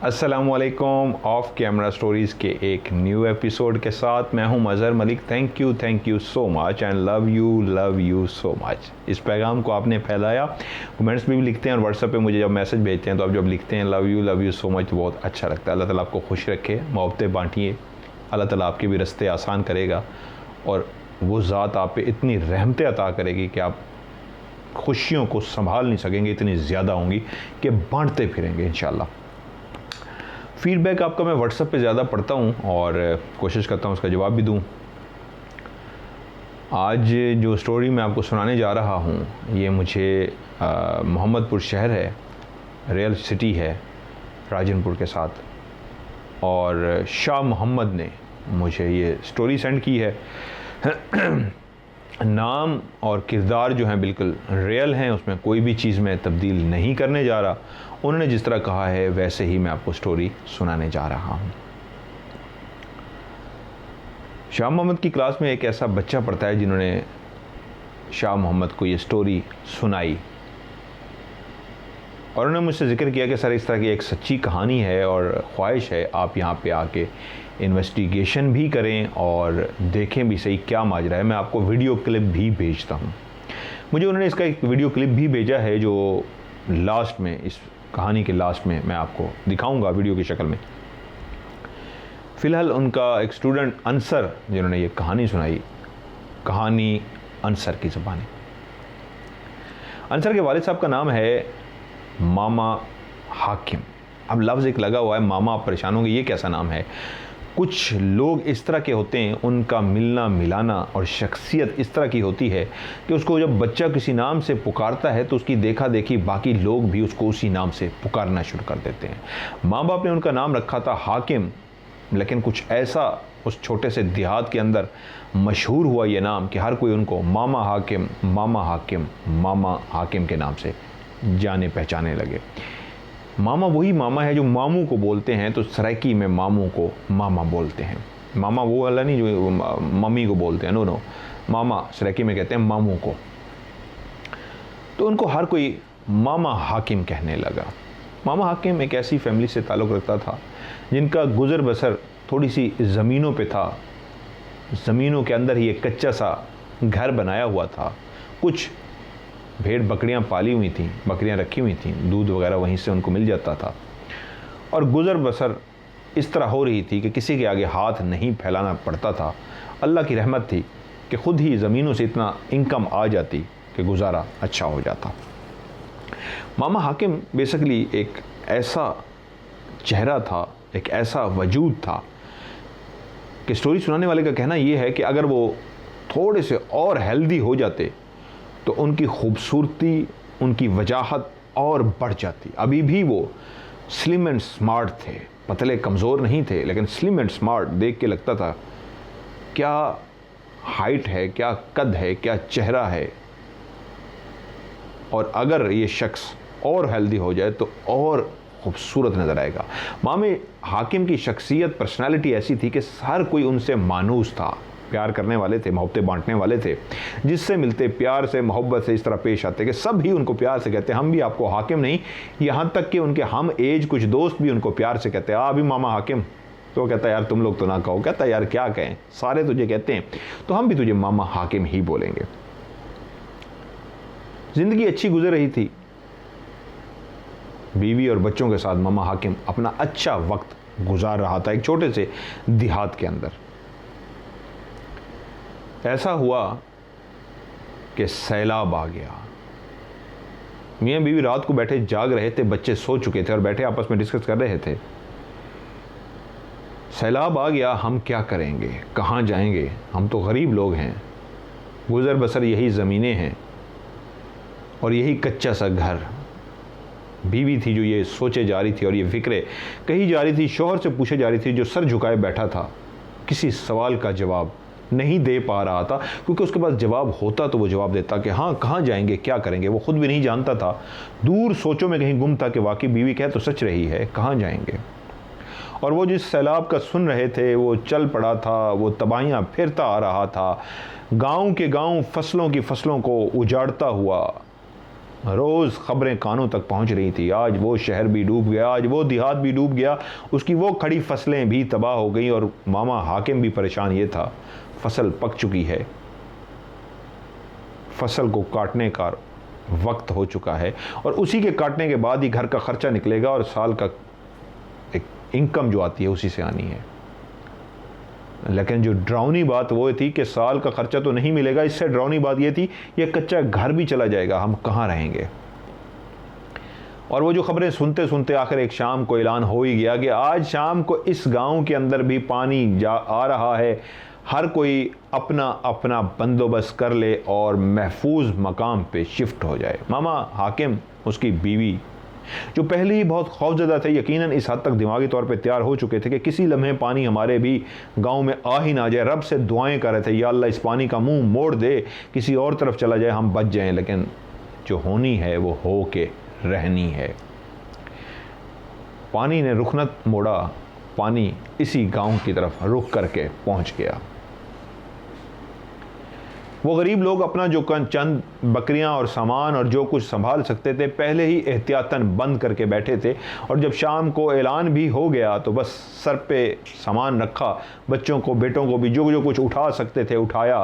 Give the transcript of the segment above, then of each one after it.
अस्सलामुअलैकुम of camera stories के एक न्यू एपिसोड के साथ मैं हूं Mazhar Malik. Thank you so much and love you so much. इस पैगाम को आपने फैलाया, कमेंट्स में भी लिखते हैं और व्हाट्सएप पे मुझे जब मैसेज भेजते हैं तो आप जब लिखते हैं लव यू सो मच तो बहुत अच्छा लगता है। अल्लाह ताला आपको खुश रखे, मोहब्बतें बांटिए, अल्लाह ताला आपके भी रास्ते आसान करेगा और वो ज़ात आप पे इतनी रहमतें अता करेगी कि आप खुशियों को संभाल नहीं सकेंगे, इतनी ज़्यादा होंगी कि बांटते फिरेंगे इंशाल्लाह। फीडबैक आपका मैं व्हाट्सएप पे ज़्यादा पढ़ता हूँ और कोशिश करता हूँ उसका जवाब भी दूँ। आज जो स्टोरी मैं आपको सुनाने जा रहा हूँ ये मुझे मोहम्मदपुर शहर है, रियल सिटी है राजनपुर के साथ, और शाह मोहम्मद ने मुझे ये स्टोरी सेंड की है। नाम और किरदार जो हैं बिल्कुल रियल हैं, उसमें कोई भी चीज़ मैं तब्दील नहीं करने जा रहा। उन्होंने जिस तरह कहा है वैसे ही मैं आपको स्टोरी सुनाने जा रहा हूँ। शाह मोहम्मद की क्लास में एक ऐसा बच्चा पढ़ता है जिन्होंने शाह मोहम्मद को ये स्टोरी सुनाई और उन्होंने मुझसे ज़िक्र किया कि सर इस तरह की एक सच्ची कहानी है और ख्वाहिश है आप यहाँ पे आके इन्वेस्टिगेशन भी करें और देखें भी सही क्या माजरा है। मैं आपको वीडियो क्लिप भी भेजता हूँ। मुझे उन्होंने इसका एक वीडियो क्लिप भी भेजा है जो लास्ट में, इस कहानी के लास्ट में मैं आपको दिखाऊंगा वीडियो की शक्ल में। फ़िलहाल उनका एक स्टूडेंट अंसर जिन्होंने ये कहानी सुनाई, कहानी अंसर की ज़बानी। अंसर के वालिद साहब का नाम है मामा हाकिम। अब लफ्ज़ एक लगा हुआ है मामा, आप परेशान होंगे ये कैसा नाम है। कुछ लोग इस तरह के होते हैं, उनका मिलना मिलाना और शख्सियत इस तरह की होती है कि उसको जब बच्चा किसी नाम से पुकारता है तो उसकी देखा देखी बाकी लोग भी उसको उसी नाम से पुकारना शुरू कर देते हैं। माँ बाप ने उनका नाम रखा था हाकिम, लेकिन कुछ ऐसा उस छोटे से देहात के अंदर मशहूर हुआ ये नाम कि हर कोई उनको मामा हाकिम मामा हाकिम मामा हाकिम के नाम से जाने पहचाने लगे। मामा वही मामा है जो मामू को बोलते हैं, तो सराइकी में मामू को मामा बोलते हैं। मामा वो वाला नहीं जो मम्मी को बोलते हैं, नो, मामा सराइकी में कहते हैं मामू को। तो उनको हर कोई मामा हाकिम कहने लगा। मामा हाकिम एक ऐसी फैमिली से ताल्लुक़ रखता था जिनका गुज़र बसर थोड़ी सी ज़मीनों पे था। ज़मीनों के अंदर ही एक कच्चा सा घर बनाया हुआ था। कुछ भेड़ बकरियां पाली हुई थीं, बकरियां रखी हुई थीं, दूध वगैरह वहीं से उनको मिल जाता था और गुज़र बसर इस तरह हो रही थी कि किसी के आगे हाथ नहीं फैलाना पड़ता था। अल्लाह की रहमत थी कि ख़ुद ही ज़मीनों से इतना इनकम आ जाती कि गुजारा अच्छा हो जाता। मामा हाकिम बेसिकली एक ऐसा चेहरा था, एक ऐसा वजूद था कि स्टोरी सुनाने वाले का कहना यह है कि अगर वो थोड़े से और हेल्दी हो जाते तो उनकी खूबसूरती, उनकी वजाहत और बढ़ जाती। अभी भी वो स्लिम एंड स्मार्ट थे, पतले कमज़ोर नहीं थे, लेकिन स्लिम एंड स्मार्ट देख के लगता था क्या हाइट है, क्या कद है, क्या चेहरा है। और अगर ये शख्स और हेल्दी हो जाए तो और खूबसूरत नज़र आएगा। मामे हाकिम की शख्सियत, पर्सनालिटी ऐसी थी कि हर कोई उनसे मानूस था, प्यार करने वाले थे, मोहब्बतें बांटने वाले थे। जिससे मिलते प्यार से, मोहब्बत से इस तरह पेश आते कि सब ही उनको प्यार से कहते हम भी आपको हाकिम नहीं, यहाँ तक कि उनके हम एज कुछ दोस्त भी उनको प्यार से कहते आ भी मामा हाकिम। तो कहता यार तुम लोग तो ना कहो, कहता यार क्या कहें, सारे तुझे कहते हैं तो हम भी तुझे मामा हाकिम ही बोलेंगे। ज़िंदगी अच्छी गुजर रही थी, बीवी और बच्चों के साथ मामा हाकिम अपना अच्छा वक्त गुजार रहा था एक छोटे से देहात के अंदर। ऐसा हुआ कि सैलाब आ गया। मियाँ बीवी रात को बैठे जाग रहे थे, बच्चे सो चुके थे और बैठे आपस में डिस्कस कर रहे थे। सैलाब आ गया, हम क्या करेंगे, कहाँ जाएंगे, हम तो गरीब लोग हैं, गुज़र बसर यही ज़मीनें हैं और यही कच्चा सा घर। बीवी थी जो ये सोचे जा रही थी और ये फिक्रें कही जा रही थी, शौहर से पूछे जा रही थी जो सर झुकाए बैठा था, किसी सवाल का जवाब नहीं दे पा रहा था, क्योंकि उसके पास जवाब होता तो वो जवाब देता कि हाँ कहाँ जाएंगे, क्या करेंगे। वो खुद भी नहीं जानता था, दूर सोचों में कहीं गुम था कि वाकई बीवी कह तो सच रही है, कहाँ जाएंगे। और वो जिस सैलाब का सुन रहे थे वो चल पड़ा था, वो तबाहियाँ फिरता आ रहा था, गाँव के गाँव फसलों की फसलों को उजाड़ता हुआ रोज़ ख़बरें कानों तक पहुंच रही थी, आज वो शहर भी डूब गया, आज वो देहात भी डूब गया, उसकी वो खड़ी फसलें भी तबाह हो गई और मामा हाकिम भी परेशान। ये था, फसल पक चुकी है, फसल को काटने का वक्त हो चुका है और उसी के काटने के बाद ही घर का खर्चा निकलेगा और साल का एक इनकम जो आती है उसी से आनी है। लेकिन जो डरावनी बात वो थी कि साल का खर्चा तो नहीं मिलेगा, इससे डरावनी बात ये थी ये कच्चा घर भी चला जाएगा, हम कहाँ रहेंगे। और वो जो खबरें सुनते सुनते आखिर एक शाम को ऐलान हो ही गया कि आज शाम को इस गांव के अंदर भी पानी आ रहा है, हर कोई अपना अपना बंदोबस्त कर ले और महफूज मकाम पे शिफ्ट हो जाए। मामा हाकिम, उसकी बीवी, जो पहले ही बहुत खौफजदा थे, यकीनन इस हद तक दिमागी तौर पे तैयार हो चुके थे कि किसी लम्हे पानी हमारे भी गांव में आ ही ना जाए। रब से दुआएं कर रहे थे, या अल्लाह इस पानी का मुंह मोड़ दे, किसी और तरफ चला जाए, हम बच जाएं। लेकिन जो होनी है वो हो के रहनी है। पानी ने रुख न मोड़ा, पानी इसी गांव की तरफ रुख करके पहुंच गया। वो गरीब लोग अपना जो चंद बकरियां और सामान और जो कुछ संभाल सकते थे पहले ही एहतियातन बंद करके बैठे थे, और जब शाम को ऐलान भी हो गया तो बस सर पे सामान रखा, बच्चों को बेटों को भी जो जो कुछ उठा सकते थे उठाया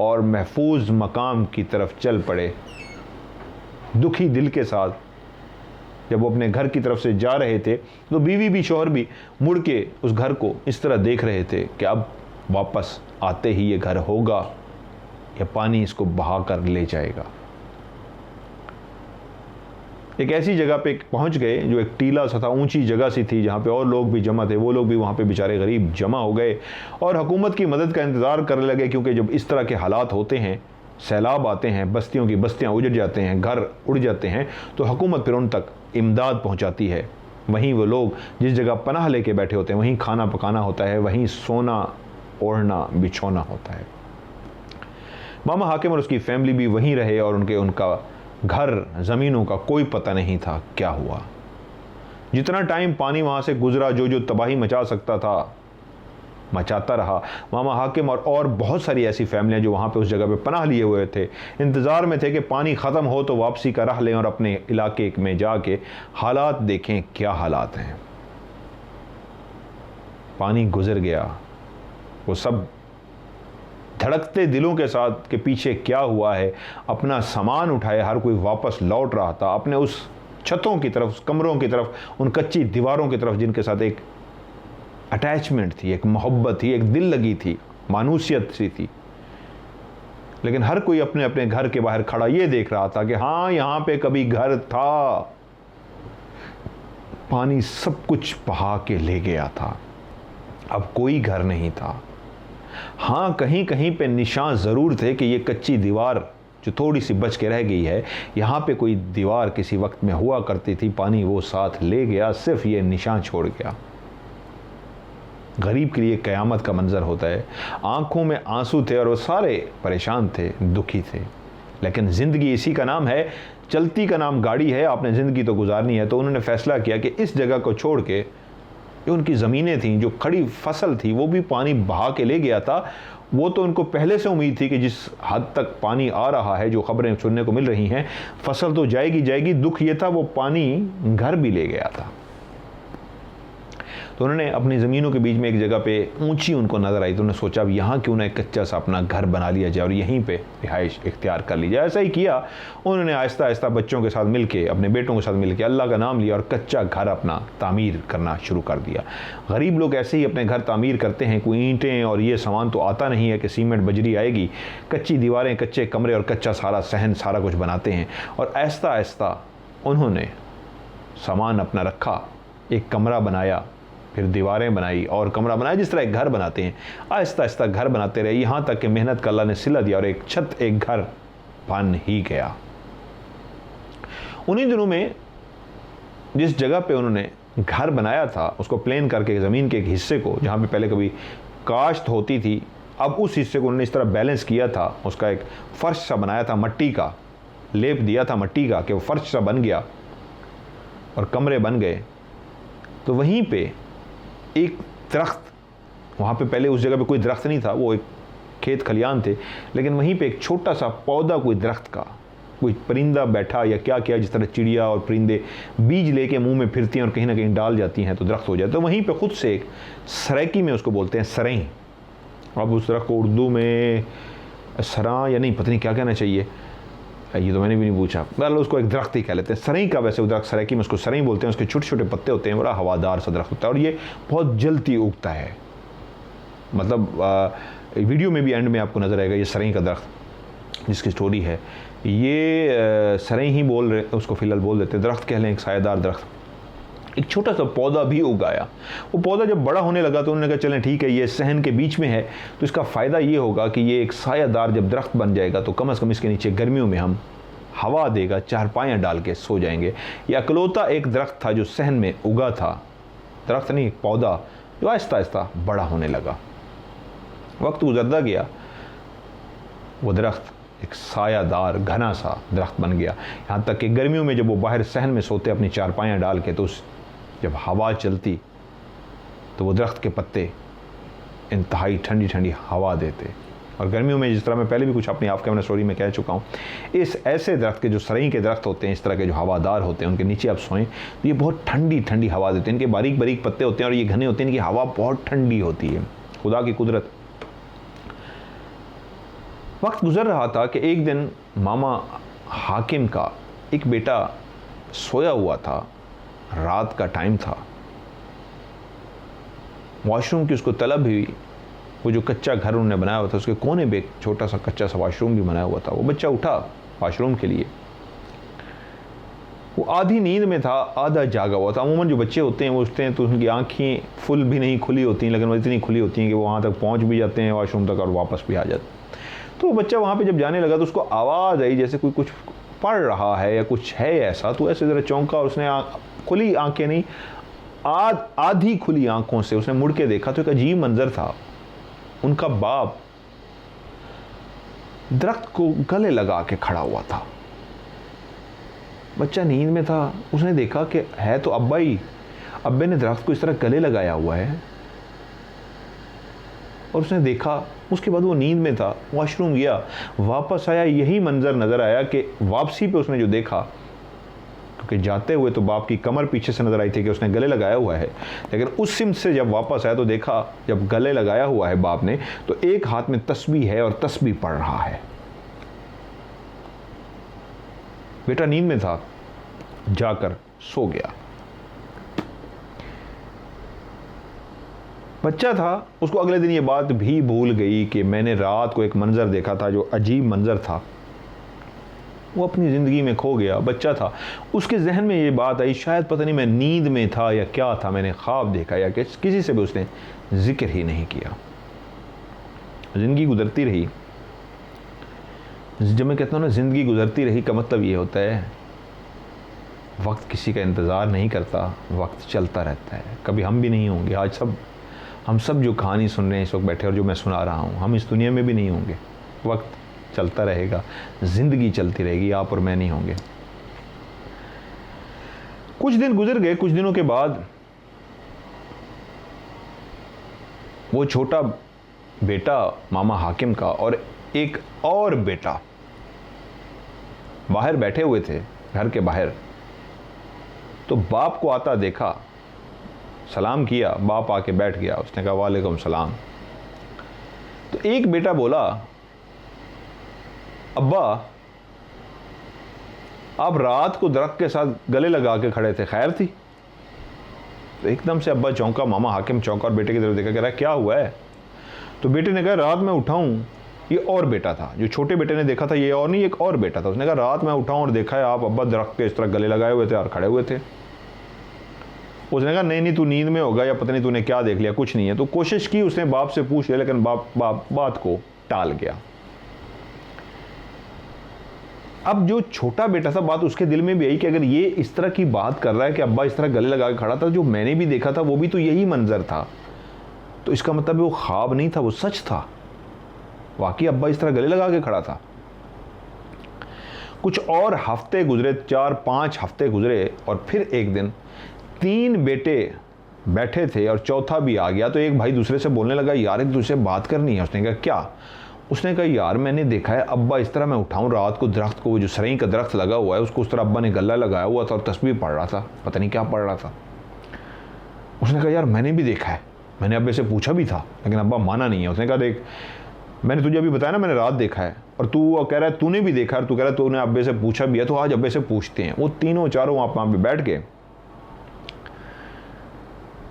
और महफूज मकाम की तरफ चल पड़े। दुखी दिल के साथ जब वो अपने घर की तरफ से जा रहे थे तो बीवी भी शौहर भी मुड़ के उस घर को इस तरह देख रहे थे कि अब वापस आते ही ये घर होगा या पानी इसको बहा कर ले जाएगा। एक ऐसी जगह पे पहुंच गए जो एक टीला सा था, ऊंची जगह सी थी, जहां पे और लोग भी जमा थे। वो लोग भी वहां पे बेचारे गरीब जमा हो गए और हुकूमत की मदद का इंतज़ार करने लगे, क्योंकि जब इस तरह के हालात होते हैं, सैलाब आते हैं, बस्तियों की बस्तियां उजड़ जाते हैं, घर उड़ जाते हैं, तो हुकूमत फिर उन तक इमदाद पहुंचाती है। वहीं वो लोग जिस जगह पनाह लेके बैठे होते हैं वहीं खाना पकाना होता है, वहीं सोना ओढ़ना बिछोना होता है। मामा हाकिम और उसकी फैमिली भी वहीं रहे और उनका घर ज़मीनों का कोई पता नहीं था क्या हुआ। जितना टाइम पानी वहाँ से गुजरा, जो तबाही मचा सकता था मचाता रहा। मामा हाकिम और बहुत सारी ऐसी फैमिलियाँ जो वहाँ पे उस जगह पे पनाह लिए हुए थे, इंतज़ार में थे कि पानी ख़त्म हो तो वापसी का राह लें और अपने इलाके में जाके हालात देखें क्या हालात हैं। पानी गुजर गया, वो सब धड़कते दिलों के साथ के पीछे क्या हुआ है, अपना सामान उठाए हर कोई वापस लौट रहा था अपने उस छतों की तरफ, उस कमरों की तरफ, उन कच्ची दीवारों की तरफ जिनके साथ एक अटैचमेंट थी, एक मोहब्बत थी, एक दिल लगी थी, मानूसियत सी थी। लेकिन हर कोई अपने अपने घर के बाहर खड़ा ये देख रहा था कि हाँ, यहाँ पे कभी घर था, पानी सब कुछ बहा के ले गया था, अब कोई घर नहीं था। हाँ, कहीं कहीं पे निशान ज़रूर थे कि ये कच्ची दीवार जो थोड़ी सी बच के रह गई है, यहाँ पे कोई दीवार किसी वक्त में हुआ करती थी, पानी वो साथ ले गया, सिर्फ ये निशान छोड़ गया। गरीब के लिए क़यामत का मंजर होता है। आंखों में आंसू थे और वो सारे परेशान थे, दुखी थे। लेकिन ज़िंदगी इसी का नाम है, चलती का नाम गाड़ी है, आपने ज़िंदगी तो गुजारनी है। तो उन्होंने फ़ैसला किया कि इस जगह को छोड़ के, जो उनकी ज़मीनें थीं, जो खड़ी फसल थी, वो भी पानी बहा के ले गया था। वो तो उनको पहले से उम्मीद थी कि जिस हद तक पानी आ रहा है, जो खबरें सुनने को मिल रही हैं, फसल तो जाएगी जाएगी। दुख ये था वो पानी घर भी ले गया था। तो उन्होंने अपनी ज़मीनों के बीच में एक जगह पे ऊंची उनको नज़र आई, तो उन्होंने सोचा अब यहाँ क्यों ना एक कच्चा सा अपना घर बना लिया जाए और यहीं पे रिहाइश इख्तियार कर ली जाए। ऐसा ही किया उन्होंने। आहिस्ता आहिस्ता बच्चों के साथ मिलके, अपने बेटों के साथ मिलके अल्लाह का नाम लिया और कच्चा घर अपना तामीर करना शुरू कर दिया। गरीब लोग ऐसे ही अपने घर तामीर करते हैं, कोई ईंटें और ये सामान तो आता नहीं है कि सीमेंट बजरी आएगी, कच्ची दीवारें, कच्चे कमरे और कच्चा सारा सहन, सारा कुछ बनाते हैं। और आहिस्ता आहिस्ता उन्होंने सामान अपना रखा, एक कमरा बनाया, फिर दीवारें बनाई और कमरा बनाया, जिस तरह एक घर बनाते हैं। आहिस्ता आहिस्ता घर बनाते रहे, यहाँ तक कि मेहनत का अल्लाह ने सिला दिया और एक छत, एक घर बन ही गया। उन्हीं दिनों में जिस जगह पे उन्होंने घर बनाया था, उसको प्लेन करके ज़मीन के एक हिस्से को, जहाँ पे पहले कभी काश्त होती थी, अब उस हिस्से को उन्होंने इस तरह बैलेंस किया था। उसका एक फ़र्श सा बनाया था, मट्टी का लेप दिया था मट्टी का, कि वो फ़र्श सा बन गया और कमरे बन गए। तो वहीं पे एक दरख्त, वहाँ पे पहले उस जगह पे कोई दरख्त नहीं था, वो एक खेत खलियान थे, लेकिन वहीं पे एक छोटा सा पौधा कोई दरख्त का कोई परिंदा बैठा या क्या किया, जिस तरह चिड़िया और परिंदे बीज लेके मुंह में फिरती हैं और कहीं ना कहीं डाल जाती हैं तो दरख्त हो जाए, तो वहीं पे खुद से एक सराइकी में उसको बोलते हैं सरई। अब उस दरख्त को उर्दू में सरा या नहीं पता नहीं क्या कहना चाहिए, ये तो मैंने भी नहीं पूछा, बहरहाल उसको एक दरख्त ही कह लेते हैं। सरई का वैसे वो दरख्त सराइकी में उसको सरई बोलते हैं। उसके छोटे छोटे पत्ते होते हैं, बड़ा हवादार सा दरख्त होता है और ये बहुत जल्दी उगता है। मतलब वीडियो में भी एंड में आपको नज़र आएगा ये सरई का दरख्त जिसकी स्टोरी है, ये सरई ही बोल रहे उसको फ़िलहाल बोल देते हैं, दरख्त कह लें, एक सायेदार दरख्त। एक छोटा सा पौधा भी उगाया। वो पौधा जब बड़ा होने लगा तो उन्होंने कहा चलें ठीक है, ये सहन के बीच में है तो इसका फ़ायदा ये होगा कि ये एक सायादार जब दरख्त बन जाएगा तो कम से कम इसके नीचे गर्मियों में हम हवा देगा, चारपाइयाँ डाल के सो जाएंगे। ये अकलौता एक दरख्त था जो सहन में उगा था, दरख्त नहीं, एक पौधा जो आहिस्ता आहिस्ता बड़ा होने लगा। वक्त गुजरता गया, वो दरख्त एक सायादार घना सा दरख्त बन गया। यहाँ तक कि गर्मियों में जब वो बाहर सहन में सोते अपनी चारपाइयाँ डाल के, तो उस जब हवा चलती तो वो दरख्त के पत्ते इंतहाई ठंडी ठंडी हवा देते। और गर्मियों में जिस तरह मैं पहले भी कुछ अपनी आपके मैंने स्टोरी में कह चुका हूँ, इस ऐसे दरख्त के जो सरई के दरख्त होते हैं, इस तरह के जो हवादार होते हैं, उनके नीचे आप सोएं तो ये बहुत ठंडी ठंडी हवा देते हैं। इनके बारीक बारीक पत्ते होते हैं और ये घने होते हैं, इनकी हवा बहुत ठंडी होती है। खुदा की कुदरत। वक्त गुजर रहा था कि एक दिन मामा हाकिम का एक बेटा सोया हुआ था, रात का टाइम था, वॉशरूम की उसको तलब हुई। वो जो कच्चा घर उन्होंने बनाया हुआ था उसके कोने पे एक छोटा सा कच्चा सा वॉशरूम भी बनाया हुआ था। वो बच्चा उठा वॉशरूम के लिए, वो आधी नींद में था, आधा जागा हुआ था। अमूमन जो बच्चे होते हैं वो उठते हैं तो उनकी आँखें फुल भी नहीं खुली होती हैं, लेकिन वो इतनी खुली होती हैं कि वो वहाँ तक पहुँच भी जाते हैं वॉशरूम तक और वापस भी आ जाते हैं। तो वो बच्चा वहाँ पे जब जाने लगा तो उसको आवाज़ आई जैसे कोई कुछ पढ़ रहा है या कुछ है ऐसा। तो ऐसे ज़रा चौंका और उसने खुली आंखें नहीं, आधी खुली आंखों से उसने मुड़ के देखा तो एक अजीब मंजर था। उनका बाप दरख्त को गले लगा के खड़ा हुआ था। बच्चा नींद में था, उसने देखा कि है तो अब्बा ही, अब्बे ने दरख्त को इस तरह गले लगाया हुआ है। और उसने देखा, उसके बाद वो नींद में था, वॉशरूम गया, वापस आया, यही मंजर नज़र आया कि वापसी पे उसने जो देखा, क्योंकि जाते हुए तो बाप की कमर पीछे से नज़र आई थी कि उसने गले लगाया हुआ है, लेकिन उस सिमत से जब वापस आया तो देखा जब गले लगाया हुआ है बाप ने तो एक हाथ में तस्बीह है और तस्बीह पढ़ रहा है। बेटा नींद में था, जाकर सो गया। बच्चा था, उसको अगले दिन ये बात भी भूल गई कि मैंने रात को एक मंजर देखा था जो अजीब मंजर था। वो अपनी ज़िंदगी में खो गया। बच्चा था, उसके जहन में ये बात आई, शायद पता नहीं मैं नींद में था या क्या था, मैंने ख्वाब देखा या किसी से भी उसने जिक्र ही नहीं किया। ज़िंदगी गुजरती रही। जब मैं कहता हूँ ना ज़िंदगी गुजरती रही का मतलब ये होता है वक्त किसी का इंतज़ार नहीं करता, वक्त चलता रहता है। कभी हम भी नहीं होंगे। आज हम सब जो कहानी सुन रहे हैं इस वक्त बैठे और जो मैं सुना रहा हूँ, हम इस दुनिया में भी नहीं होंगे। वक्त चलता रहेगा, ज़िंदगी चलती रहेगी, आप और मैं नहीं होंगे। कुछ दिन गुजर गए। कुछ दिनों के बाद वो छोटा बेटा मामा हाकिम का और एक और बेटा बाहर बैठे हुए थे, घर के बाहर। तो बाप को आता देखा, सलाम किया, बाप आके बैठ गया। उसने कहा वालेकुम सलाम। तो एक बेटा बोला, अब्बा आप रात को दरख्त के साथ गले लगा के खड़े थे, खैर थी? तो एकदम से अब्बा चौंका, मामा हाकिम चौंका और बेटे की तरफ देखा, कह रहा क्या हुआ है? तो बेटे ने कहा रात में उठाऊं, ये और बेटा था जो छोटे बेटे ने देखा था, ये और नहीं एक और बेटा था। उसने कहा रात में उठाऊं और देखा है आप अब्बा दरख्त के इस तरह गले लगाए हुए थे और खड़े हुए थे। उसने कहा नहीं तू नींद में होगा या पता नहीं तूने क्या देख लिया, कुछ नहीं है। तो कोशिश की उसने बाप से पूछ लिया, लेकिन बाप बात को टाल गया। अब जो छोटा बेटा था, बात उसके दिल में भी आई कि अगर ये इस तरह की बात कर रहा है कि अब्बा इस तरह गले लगा के खड़ा था, जो मैंने भी देखा था वो भी तो यही मंजर था, तो इसका मतलब वो ख्वाब नहीं था, वो सच था। वाकई अब्बा इस तरह गले लगा के खड़ा था। कुछ और हफ्ते गुजरे, 4-5 हफ्ते गुजरे और फिर एक दिन 3 बेटे बैठे थे और चौथा भी आ गया। तो एक भाई दूसरे से बोलने लगा, यार एक दूसरे से बात करनी है। उसने कहा क्या? उसने कहा यार मैंने देखा है अब्बा इस तरह मैं उठाऊं रात को दरख्त को, वो जो सरई का दरख्त लगा हुआ है उसको उस तरह अब्बा ने गला लगाया हुआ था और तस्बीह पढ़ रहा था, पता नहीं क्या पढ़ रहा था। उसने कहा यार मैंने भी देखा है, मैंने अब्बे से पूछा भी था लेकिन अब्बा माना नहीं है। उसने कहा देख मैंने तुझे अभी बताया ना मैंने रात देखा है और तू कह रहा है तूने भी देखा है, तू कह रहा है तूने अब्बे से पूछा भी है, तो आज अब्बे से पूछते हैं। वो तीनों चारों आप वहाँ पे बैठ के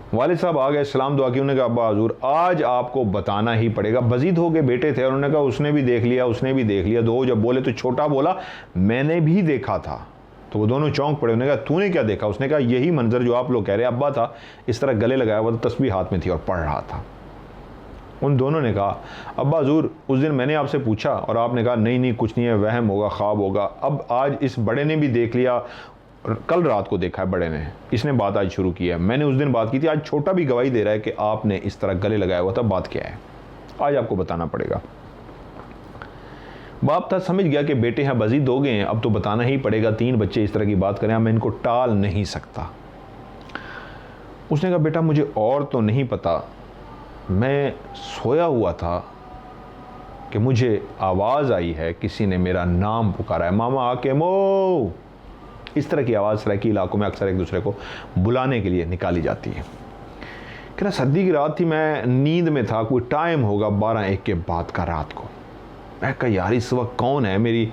वालिद साहब आ गए, सलाम दुआ की, उन्होंने कहा अब्बा हजूर आज आपको बताना ही पड़ेगा। बजीद हो के बेटे थे और उन्होंने कहा उसने भी देख लिया, उसने भी देख लिया। दो जब बोले तो छोटा बोला मैंने भी देखा था, तो वो दोनों चौंक पड़े। उन्होंने कहा तूने क्या देखा? उसने कहा यही मंजर जो आप लोग कह रहे हैं, अब्बा था इस तरह गले लगाया हुआ था, तस्बीह हाथ में थी और पढ़ रहा था। उन दोनों ने कहा अब्बा हजूर उस दिन मैंने आपसे पूछा और आपने कहा नहीं नहीं कुछ नहीं है, वहम होगा, ख्वाब होगा। अब आज इस बड़े ने भी देख लिया, कल रात को देखा है बड़े ने, इसने बात आज शुरू की है, मैंने उस दिन बात की थी, आज छोटा भी गवाही दे रहा है कि आपने इस तरह गले लगाया हुआ था, बात क्या है, आज आपको बताना पड़ेगा। बाप था समझ गया कि बेटे हैं बजीद हो गए हैं, अब तो बताना ही पड़ेगा, 3 बच्चे इस तरह की बात करें, मैं इनको टाल नहीं सकता। उसने कहा बेटा मुझे और तो नहीं पता, मैं सोया हुआ था कि मुझे आवाज़ आई है किसी ने मेरा नाम पुकारा है, मामा आके मो, इस तरह की आवाज़ सराकी इलाकों में अक्सर एक दूसरे को बुलाने के लिए निकाली जाती है। कह रहा सर्दी की रात थी, मैं नींद में था, कोई टाइम होगा 12-1 के बाद का रात को। मैं कहा यार इस वक्त कौन है, मेरी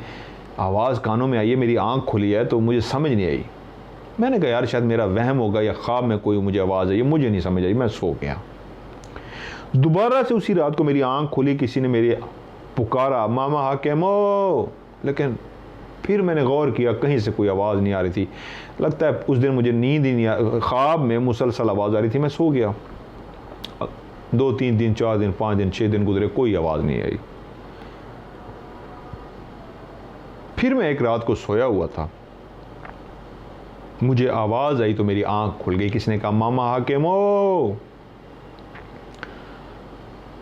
आवाज़ कानों में आई है, मेरी आंख खुली है तो मुझे समझ नहीं आई। मैंने कहा यार शायद मेरा वहम होगा या ख्वाब में कोई मुझे आवाज़ आई, मुझे नहीं समझ आई, मैं सो गया। दोबारा से उसी रात को मेरी आंख खुली, किसी ने मेरी पुकारा मामा हाकिमो, लेकिन फिर मैंने गौर किया कहीं से कोई आवाज़ नहीं आ रही थी। लगता है उस दिन मुझे नींद ही नहीं, ख्वाब में मुसलसल आवाज़ आ रही थी, मैं सो गया। 2-3 दिन 4 दिन 5 दिन 6 दिन गुजरे, कोई आवाज़ नहीं आई। फिर मैं एक रात को सोया हुआ था, मुझे आवाज़ आई तो मेरी आंख खुल गई, किसी ने कहा मामा हाकिमो,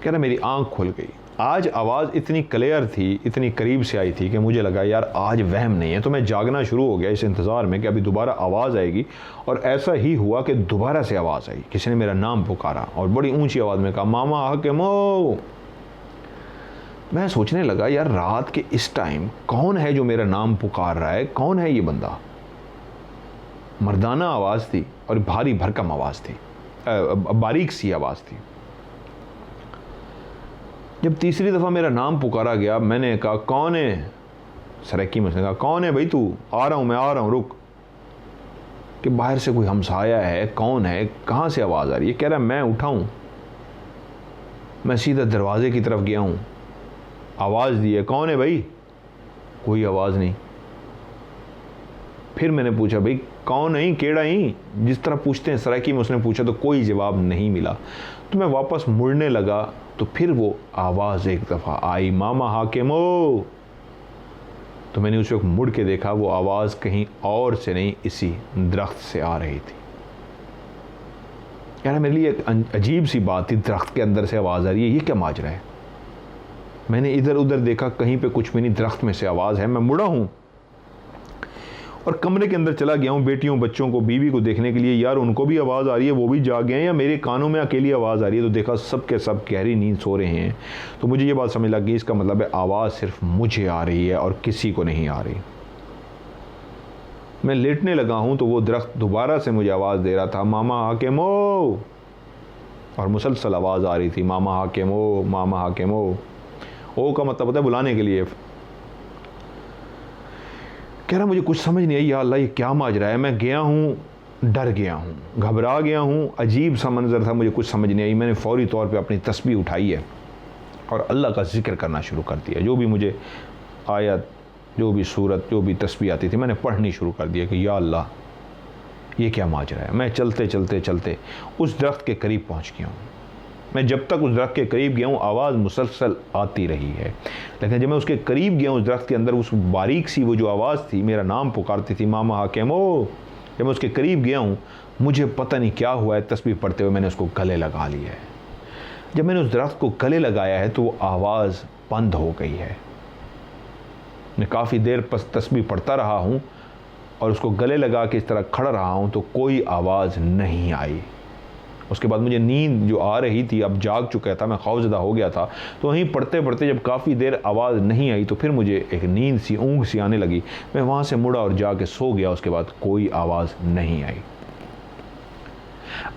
कह रहा मेरी आंख खुल गई। आज आवाज़ इतनी क्लियर थी, इतनी करीब से आई थी कि मुझे लगा यार आज वहम नहीं है, तो मैं जागना शुरू हो गया इस इंतज़ार में कि अभी दोबारा आवाज़ आएगी। और ऐसा ही हुआ कि दोबारा से आवाज़ आई, किसी ने मेरा नाम पुकारा और बड़ी ऊंची आवाज़ में कहा मामा हाकिमो। मैं सोचने लगा यार रात के इस टाइम कौन है जो मेरा नाम पुकार रहा है, कौन है ये बंदा। मर्दाना आवाज़ थी और भारी भरकम आवाज़ थी, बारीक सी आवाज़ थी। जब तीसरी दफ़ा मेरा नाम पुकारा गया, मैंने कहा कौन है? सराकी में उसने कहा कौन है भाई तू? आ रहा हूँ मैं, आ रहा हूँ, रुक। कि बाहर से कोई हमसाया है, कौन है, कहाँ से आवाज़ आ रही है? कह रहा है मैं उठाऊँ, मैं सीधा दरवाजे की तरफ गया हूँ, आवाज़ दी है, कौन है भाई? कोई आवाज़ नहीं। फिर मैंने पूछा भाई कौन है, केड़ा ही, जिस तरह पूछते हैं सराकी में उसने पूछा, तो कोई जवाब नहीं मिला। तो मैं वापस मुड़ने लगा तो फिर वो आवाज़ एक दफ़ा आई मामा हाकिमो। तो मैंने उस वक्त मुड़ के देखा, वो आवाज़ कहीं और से नहीं इसी दरख्त से आ रही थी। यार मेरे लिए एक अजीब सी बात थी, दरख्त के अंदर से आवाज़ आ रही है, ये क्या माजरा है। मैंने इधर उधर देखा, कहीं पे कुछ भी नहीं, दरख्त में से आवाज़ है। मैं मुड़ा हूँ और कमरे के अंदर चला गया हूँ बेटियों बच्चों को बीवी को देखने के लिए, यार उनको भी आवाज़ आ रही है, वो भी जाग गए हैं या मेरे कानों में अकेली आवाज़ आ रही है। तो देखा सब के सब गहरी नींद सो रहे हैं। तो मुझे ये बात समझ लग गई, इसका मतलब है आवाज़ सिर्फ मुझे आ रही है और किसी को नहीं आ रही। मैं लेटने लगा हूँ तो वो दरख्त दोबारा से मुझे आवाज़ दे रहा था मामा हाकिमो, और मुसलसल आवाज़ आ रही थी मामा हाकिमो, मामा हाकिमो। ओ का मतलब होता है बुलाने के लिए। कह रहा मुझे कुछ समझ नहीं आई, या अल्लाह ये क्या माजरा है। मैं गया हूँ, डर गया हूँ, घबरा गया हूँ, अजीब सा मंजर था, मुझे कुछ समझ नहीं आई। मैंने फौरी तौर पे अपनी तस्बीह उठाई है और अल्लाह का जिक्र करना शुरू कर दिया। जो भी मुझे आयत, जो भी सूरत, जो भी तस्बीह आती थी, मैंने पढ़नी शुरू कर दिया कि या अल्लाह ये क्या माजरा है। मैं चलते चलते चलते उस दरख्त के करीब पहुँच गया हूँ। मैं जब तक उस दरख्त के करीब गया हूँ आवाज़ मुसलसल आती रही है, लेकिन जब मैं उसके करीब गया हूँ उस दरख्त के अंदर, उस बारीक सी वो जो आवाज़ थी, मेरा नाम पुकारती थी मामा हाकिमो, जब मैं उसके करीब गया हूँ मुझे पता नहीं क्या हुआ है, तस्बीह पढ़ते हुए मैंने उसको गले लगा लिया है। जब मैंने उस दरख्त को गले लगाया है तो वो आवाज़ बंद हो गई है। मैं काफ़ी देर तस्बीह पढ़ता रहा हूँ और उसको गले लगा के इस तरह खड़ा रहा हूँ तो कोई आवाज़ नहीं आई। उसके बाद मुझे नींद जो आ रही थी, अब जाग चुका था, मैं खौफजदा हो गया था। तो वहीं पढ़ते पढ़ते जब काफ़ी देर आवाज़ नहीं आई तो फिर मुझे एक नींद सी, ऊँघ सी आने लगी। मैं वहाँ से मुड़ा और जाके सो गया। उसके बाद कोई आवाज़ नहीं आई।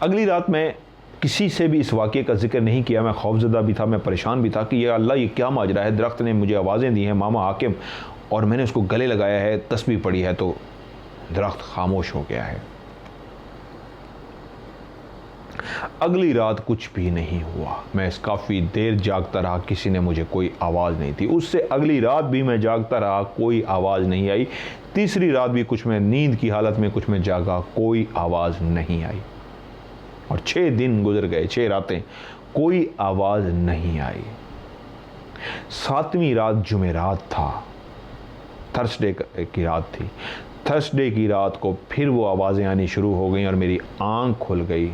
अगली रात मैं किसी से भी इस वाक़े का जिक्र नहीं किया। मैं खौफजदा भी था, मैं परेशान भी था कि या अल्लाह ये क्या माजरा है। दरख्त ने मुझे आवाज़ें दी हैं, मामा हाकिम, और मैंने उसको गले लगाया है, तस्बीह पड़ी है, तो दरख्त खामोश हो गया है। अगली रात कुछ भी नहीं हुआ। मैं काफ़ी देर जागता रहा, किसी ने मुझे कोई आवाज़ नहीं थी। उससे अगली रात भी मैं जागता रहा, कोई आवाज़ नहीं आई। तीसरी रात भी कुछ मैं नींद की हालत में, कुछ मैं जागा, कोई आवाज़ नहीं आई। और 6 दिन गुजर गए, 6 रातें, कोई आवाज़ नहीं आई। 7वीं रात जुमेरात था, थर्सडे की रात थी। थर्सडे की रात को फिर वो आवाज़ें आनी शुरू हो गई और मेरी आँख खुल गई।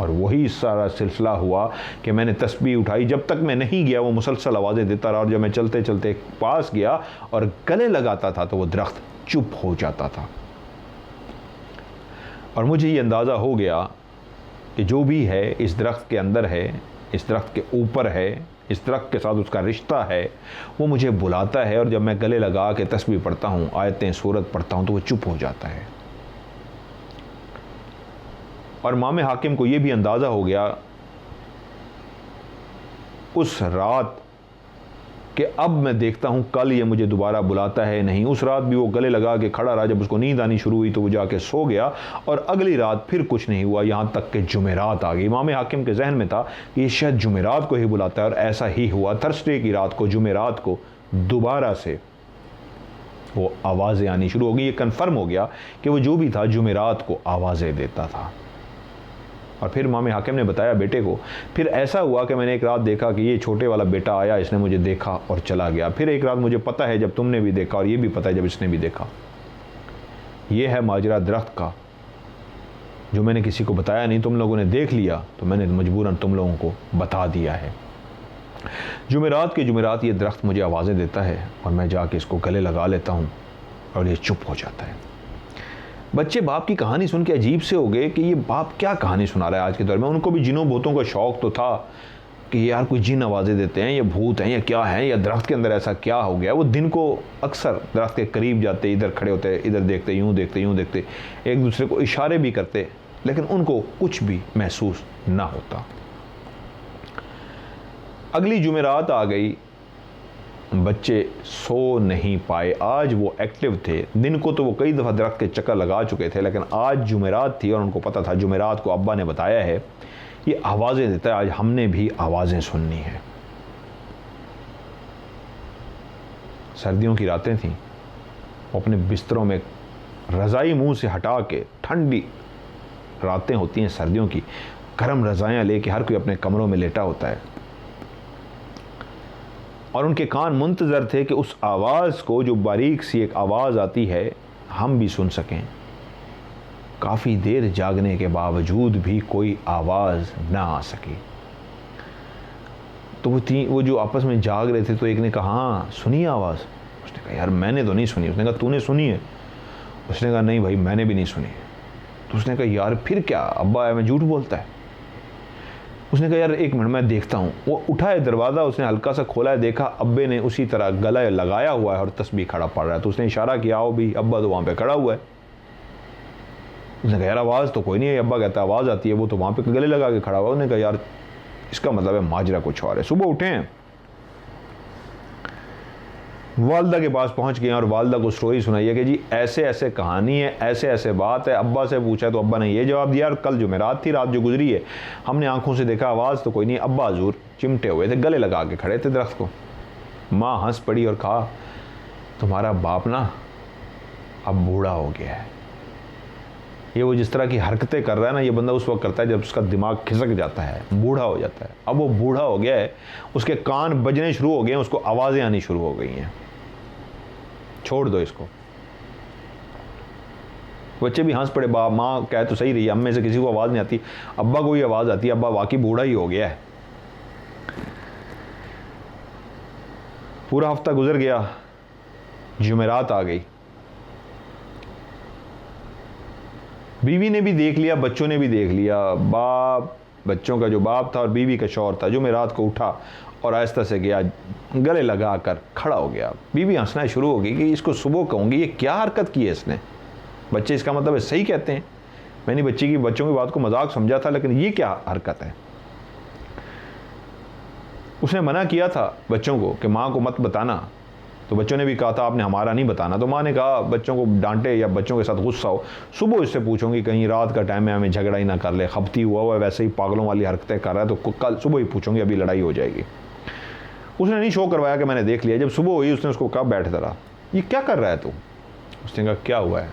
और वही सारा सिलसिला हुआ कि मैंने तस्बीह उठाई। जब तक मैं नहीं गया वो मुसलसल आवाज़ें देता रहा, और जब मैं चलते चलते पास गया और गले लगाता था तो वो दरख्त चुप हो जाता था। और मुझे ये अंदाज़ा हो गया कि जो भी है इस दरख्त के अंदर है, इस दरख्त के ऊपर है, इस दरख्त के साथ उसका रिश्ता है, वो मुझे बुलाता है। और जब मैं गले लगा के तस्बीह पढ़ता हूँ, आयतें सूरत पढ़ता हूँ, तो वो चुप हो जाता है। और इमाम हाकिम को ये भी अंदाज़ा हो गया उस रात कि अब मैं देखता हूँ कल ये मुझे दोबारा बुलाता है नहीं। उस रात भी वो गले लगा के खड़ा रहा। जब उसको नींद आनी शुरू हुई तो वो जाके सो गया, और अगली रात फिर कुछ नहीं हुआ, यहाँ तक कि जुमेरात आ गई। इमाम हाकिम के जहन में था कि ये शायद जुमेरात को ही बुलाता है, और ऐसा ही हुआ। थर्सडे की रात को, जुमेरात को दोबारा से वो आवाज़ें आनी शुरू हो गई। ये कन्फर्म हो गया कि वो जो भी था जुमेरात को आवाज़ें देता था। और फिर इमाम हाकिम ने बताया बेटे को। फिर ऐसा हुआ कि मैंने एक रात देखा कि ये छोटे वाला बेटा आया, इसने मुझे देखा और चला गया। फिर एक रात मुझे पता है जब तुमने भी देखा, और ये भी पता है जब इसने भी देखा। ये है माजरा दरख्त का, जो मैंने किसी को बताया नहीं। तुम लोगों ने देख लिया तो मैंने मजबूरन तुम लोगों को बता दिया है। जुमेरात के जुमेरात ये दरख्त मुझे आवाज़ें देता है, और मैं जाके इसको गले लगा लेता हूँ और ये चुप हो जाता है। बच्चे बाप की कहानी सुन के अजीब से हो गए कि ये बाप क्या कहानी सुना रहा है आज के दौर में। उनको भी जिनों भूतों का शौक़ तो था कि यार कोई जिन आवाज़ें देते हैं, या भूत हैं, या क्या है, या दरख्त के अंदर ऐसा क्या हो गया। वो दिन को अक्सर दरख्त के करीब जाते, इधर खड़े होते, इधर देखते, यूँ देखते, यूँ देखते, एक दूसरे को इशारे भी करते, लेकिन उनको कुछ भी महसूस ना होता। अगली जुमेरात आ गई, बच्चे सो नहीं पाए। आज वो एक्टिव थे। दिन को तो वो कई दफ़ा दरख्त के चक्कर लगा चुके थे, लेकिन आज जुमेरात थी और उनको पता था, जुमेरात को अब्बा ने बताया है ये आवाज़ें देता है, आज हमने भी आवाज़ें सुननी है। सर्दियों की रातें थीं। वो अपने बिस्तरों में रज़ाई मुंह से हटा के, ठंडी रातें होती हैं सर्दियों की, गर्म रज़ाइयाँ लेके हर कोई अपने कमरों में लेटा होता है, और उनके कान मुंतज़र थे कि उस आवाज़ को, जो बारीक सी एक आवाज़ आती है, हम भी सुन सकें। काफ़ी देर जागने के बावजूद भी कोई आवाज़ ना आ सकी। तो वो जो आपस में जाग रहे थे, तो एक ने कहा हाँ सुनी आवाज़। उसने कहा यार मैंने तो नहीं सुनी। उसने कहा तूने सुनी है? उसने कहा नहीं भाई मैंने भी नहीं सुनी। तो उसने कहा यार फिर क्या, अब्बा आया, मैं झूठ बोलता है? उसने कहा यार एक मिनट मैं देखता हूँ। वो उठाए दरवाज़ा, उसने हल्का सा खोला है, देखा अब्बे ने उसी तरह गला लगाया हुआ है और तस्बीह खड़ा पड़ रहा है। तो उसने इशारा किया आओ भी, अब्बा तो वहाँ पे खड़ा हुआ है। उसने कहा यार आवाज़ तो कोई नहीं है। अब्बा कहता है आवाज़ आती है, वो तो वहाँ पे गले लगा के खड़ा हुआ। उसने कहा यार इसका मतलब है माजरा कुछ और है। सुबह उठे हैं, वालदा के पास पहुंच गए और वालदा को स्टोरी सुनाई है कि जी ऐसे ऐसे कहानी है, ऐसे ऐसे बात है। अब्बा से पूछा तो अब्बा ने ये जवाब दिया, कल जुमेरात थी, रात जो गुजरी है, हमने आंखों से देखा, आवाज़ तो कोई नहीं। अब्बा हजूर चिमटे हुए थे, गले लगा के खड़े थे दरख्त को। माँ हंस पड़ी और कहा तुम्हारा बाप ना अब बूढ़ा हो गया है। ये वो जिस तरह की हरकतें कर रहा है ना, ये बंदा उस वक्त करता है जब उसका दिमाग खिसक जाता है, बूढ़ा हो जाता है। अब वो बूढ़ा हो गया है, उसके कान बजने शुरू हो गए हैं, उसको आवाज़ें आनी शुरू हो गई हैं। छोड़ दो इसको। बच्चे भी हंस पड़े। बाप माँ कह तो सही रही, अम्मे से किसी को आवाज़ नहीं आती, अब्बा को ही आवाज़ आती है, अब्बा वाकई बूढ़ा ही हो गया है। पूरा हफ्ता गुजर गया, जुमेरात आ गई। बीवी ने भी देख लिया, बच्चों ने भी देख लिया। बाप, बच्चों का जो बाप था और बीवी का शौहर था, जो मैं रात को उठा और आहिस्ता से गया, गले लगा कर खड़ा हो गया। बीवी हंसना शुरू हो गई कि इसको सुबह कहूँगी, ये क्या हरकत की है इसने। बच्चे इसका मतलब है सही कहते हैं, मैंने बच्चों की बात को मजाक समझा था, लेकिन ये क्या हरकत है। उसने मना किया था बच्चों को कि माँ को मत बताना, तो बच्चों ने भी कहा था आपने हमारा नहीं बताना। तो माँ ने कहा बच्चों को डांटे या बच्चों के साथ गुस्सा हो, सुबह इससे पूछूंगी, कहीं रात का टाइम है हमें झगड़ा ही ना कर ले, खपती हुआ है वैसे ही पागलों वाली हरकतें कर रहा है, तो कल सुबह ही पूछूंगी, अभी लड़ाई हो जाएगी। उसने नहीं शो करवाया कि मैंने देख लिया। जब सुबह हुई उसने उसको कहा बैठ जरा, ये क्या कर रहा है तू। उसने कहा क्या हुआ है।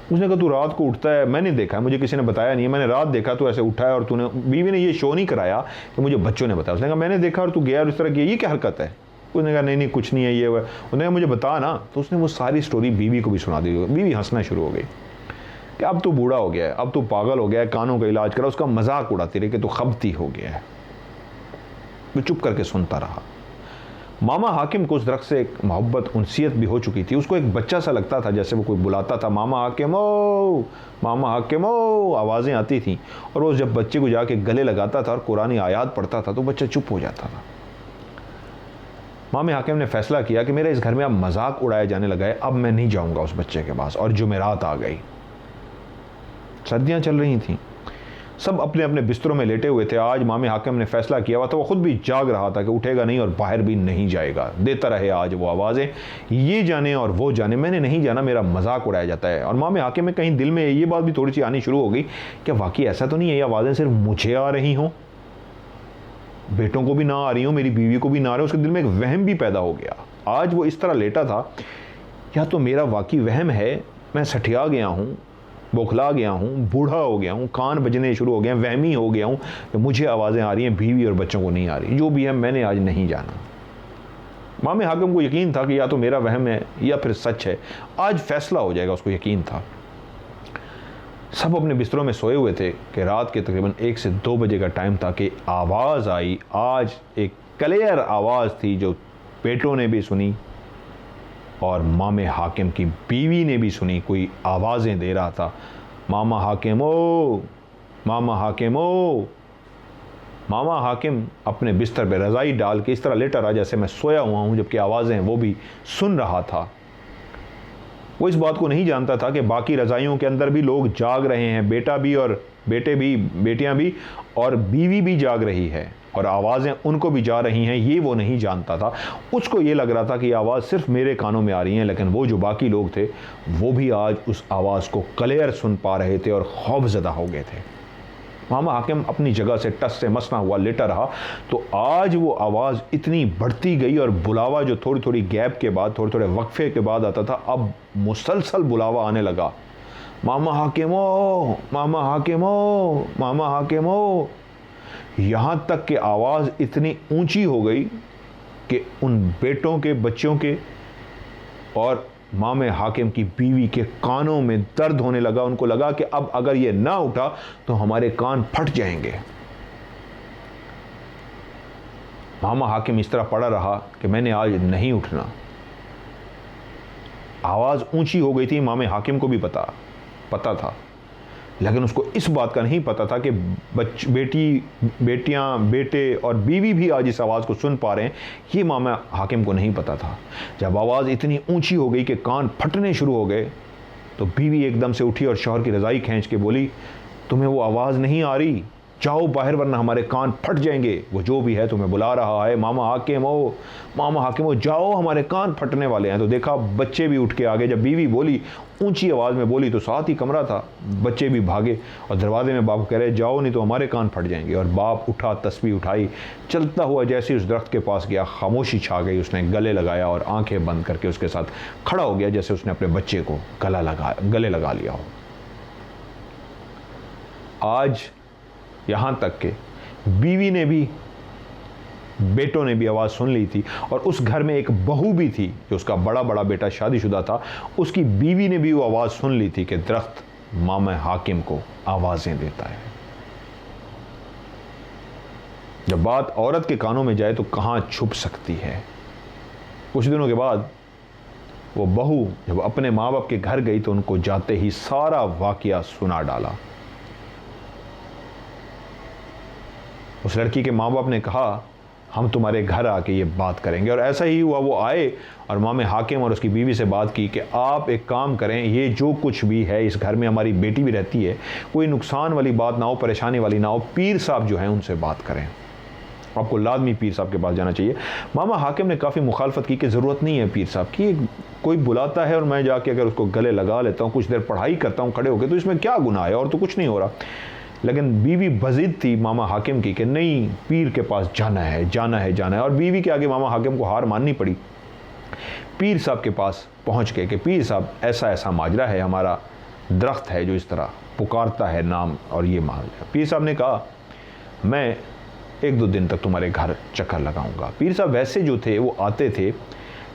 उसने कहा तू रात को उठता है, मैंने देखा है, मुझे किसी ने बताया नहीं है, मैंने रात देखा तू ऐसे उठा है और तूने, बीवी ने ये शो नहीं कराया कि मुझे बच्चों ने बताया। उसने कहा मैंने देखा और तू गया और इस तरह किया, ये क्या हरकत है। उसने कहा नहीं कुछ नहीं है ये हुआ। उसने कहा मुझे बता ना। तो उसने वो सारी स्टोरी बीवी को भी सुना दी। बीवी हंसना शुरू हो गई कि अब तू बूढ़ा हो गया है, अब तू पागल हो गया है, कानों का इलाज करा। उसका मजाक उड़ाती रही कि तू खबती हो गया है। वो चुप करके सुनता रहा। मामा हाकिम को उस दरख्त से एक मोहब्बत, उनसियत भी हो चुकी थी। उसको एक बच्चा सा लगता था, जैसे वो कोई बुलाता था मामा हाकिम ओ, मामा हाकिम ओ, आवाज़ें आती थीं। और वो जब बच्चे को जाके गले लगाता था और कुरानी आयात पढ़ता था तो बच्चा चुप हो जाता था। मामे हाकिम ने फैसला किया कि मेरे इस घर में अब मजाक उड़ाया जाने लगा है, अब मैं नहीं जाऊंगा उस बच्चे के पास। और जुमेरात आ गई, सर्दियाँ चल रही थीं, सब अपने अपने बिस्तरों में लेटे हुए थे। आज मामे हाकिम ने फैसला किया हुआ था, वो खुद भी जाग रहा था कि उठेगा नहीं और बाहर भी नहीं जाएगा। देता रहे आज वो आवाज़ें, ये जाने और वो जाने, मैंने नहीं जाना, मेरा मजाक उड़ाया जाता है। और मामे हाकिम में कहीं दिल में ये बात भी थोड़ी सी आनी शुरू हो गई कि वाकई ऐसा तो नहीं है ये आवाज़ें सिर्फ मुझे आ रही हों, बेटों को भी ना आ रही हो, मेरी बीवी को भी ना आ रही हो। उसके दिल में एक वहम भी पैदा हो गया। आज वो इस तरह लेटा था, या तो मेरा वाकई वहम है, मैं सठिया गया हूँ, बौखला गया हूँ, बूढ़ा हो गया हूँ, कान बजने शुरू हो गए हैं, वहमी हो गया हूँ कि मुझे आवाज़ें आ रही हैं, बीवी और बच्चों को नहीं आ रही। जो भी है मैंने आज नहीं जाना। मामे हाकिम को यकीन था कि या तो मेरा वहम है या फिर सच है, आज फैसला हो जाएगा, उसको यकीन था। सब अपने बिस्तरों में सोए हुए थे कि रात के तकरीबन 1 से 2 बजे का टाइम था कि आवाज़ आई। आज एक क्लियर आवाज़ थी जो बेटों ने भी सुनी और मामे हाकिम की बीवी ने भी सुनी। कोई आवाज़ें दे रहा था, मामा हाकिम ओ, मामा हाकिम ओ। मामा हाकिम अपने बिस्तर पे रज़ाई डाल के इस तरह लेटा रहा जैसे मैं सोया हुआ हूँ, जबकि आवाज़ें वो भी सुन रहा था। वो इस बात को नहीं जानता था कि बाकी रज़ाइयों के अंदर भी लोग जाग रहे हैं, बेटा भी और बेटे भी, बेटियां भी और बीवी भी जाग रही है और आवाज़ें उनको भी जा रही हैं। ये वो नहीं जानता था। उसको ये लग रहा था कि आवाज़ सिर्फ मेरे कानों में आ रही हैं, लेकिन वो जो बाकी लोग थे वो भी आज उस आवाज़ को क्लियर सुन पा रहे थे और खौफज़दा हो गए थे। मामा हाकिम अपनी जगह से टस से मसना हुआ लेटा रहा तो आज वो आवाज़ इतनी बढ़ती गई और बुलावा जो थोड़ी थोड़ी गैप के बाद, थोड़े थोड़े वक्फे के बाद आता था, अब मुसलसल बुलावा आने लगा। मामा हाकिम ओ, मामा हाकिम ओ, मामा हाकिम ओ। यहाँ तक कि आवाज़ इतनी ऊंची हो गई कि उन बेटों के, बच्चों के और मामे हाकिम की बीवी के कानों में दर्द होने लगा। उनको लगा कि अब अगर ये ना उठा तो हमारे कान फट जाएंगे। मामा हाकिम इस तरह पड़ा रहा कि मैंने आज नहीं उठना। आवाज़ ऊंची हो गई थी, मामे हाकिम को भी पता था, लेकिन उसको इस बात का नहीं पता था कि बेटियां, बेटे और बीवी भी आज इस आवाज़ को सुन पा रहे हैं। ये मामा हाकिम को नहीं पता था। जब आवाज़ इतनी ऊंची हो गई कि कान फटने शुरू हो गए तो बीवी एकदम से उठी और शौहर की रज़ाई खींच के बोली, तुम्हें वो आवाज़ नहीं आ रही, जाओ बाहर वरना हमारे कान फट जाएंगे। वो जो भी है तुम्हें बुला रहा है, मामा हाकिम हो, मामा हाकिम हो, जाओ हमारे कान फटने वाले हैं। तो देखा बच्चे भी उठ के आ गए। जब बीवी बोली, ऊंची आवाज़ में बोली, तो साथ ही कमरा था, बच्चे भी भागे और दरवाजे में बाप कह रहे जाओ नहीं तो हमारे कान फट जाएंगे। और बाप उठा, तस्बीह उठाई, चलता हुआ जैसे उस दरख्त के पास गया, खामोशी छा गई। उसने गले लगाया और आंखें बंद करके उसके साथ खड़ा हो गया जैसे उसने अपने बच्चे को गले लगा लिया हो। आज यहाँ तक कि बीवी ने भी, बेटों ने भी आवाज़ सुन ली थी और उस घर में एक बहू भी थी जो उसका बड़ा बेटा शादीशुदा था, उसकी बीवी ने भी वो आवाज़ सुन ली थी कि दरख्त मामा हाकिम को आवाज़ें देता है। जब बात औरत के कानों में जाए तो कहाँ छुप सकती है। कुछ दिनों के बाद वो बहू जब अपने माँ बाप के घर गई तो उनको जाते ही सारा वाकया सुना डाला। उस लड़की के माँ बाप ने कहा हम तुम्हारे घर आके ये बात करेंगे, और ऐसा ही हुआ। वो आए और इमाम हाकिम और उसकी बीवी से बात की कि आप एक काम करें, ये जो कुछ भी है इस घर में हमारी बेटी भी रहती है, कोई नुकसान वाली बात ना हो, परेशानी वाली ना हो, पीर साहब जो हैं उनसे बात करें, आपको लाजमी पीर साहब के पास जाना चाहिए। मामा हाकिम ने काफ़ी मुखालफत की कि ज़रूरत नहीं है पीर साहब की, कोई बुलाता है और मैं जाके अगर उसको गले लगा लेता हूँ, कुछ देर पढ़ाई करता हूँ खड़े होकर, तो इसमें क्या गुनाह है, और तो कुछ नहीं हो रहा। लेकिन बीवी बज़िद थी मामा हाकिम की कि नहीं, पीर के पास जाना है, जाना है, जाना है। और बीवी के आगे मामा हाकिम को हार माननी पड़ी। पीर साहब के पास पहुंच गए कि पीर साहब ऐसा ऐसा माजरा है, हमारा दरख्त है जो इस तरह पुकारता है नाम और ये माल। पीर साहब ने कहा मैं 1-2 दिन तक तुम्हारे घर चक्कर लगाऊंगा। पीर साहब वैसे जो थे वो आते थे,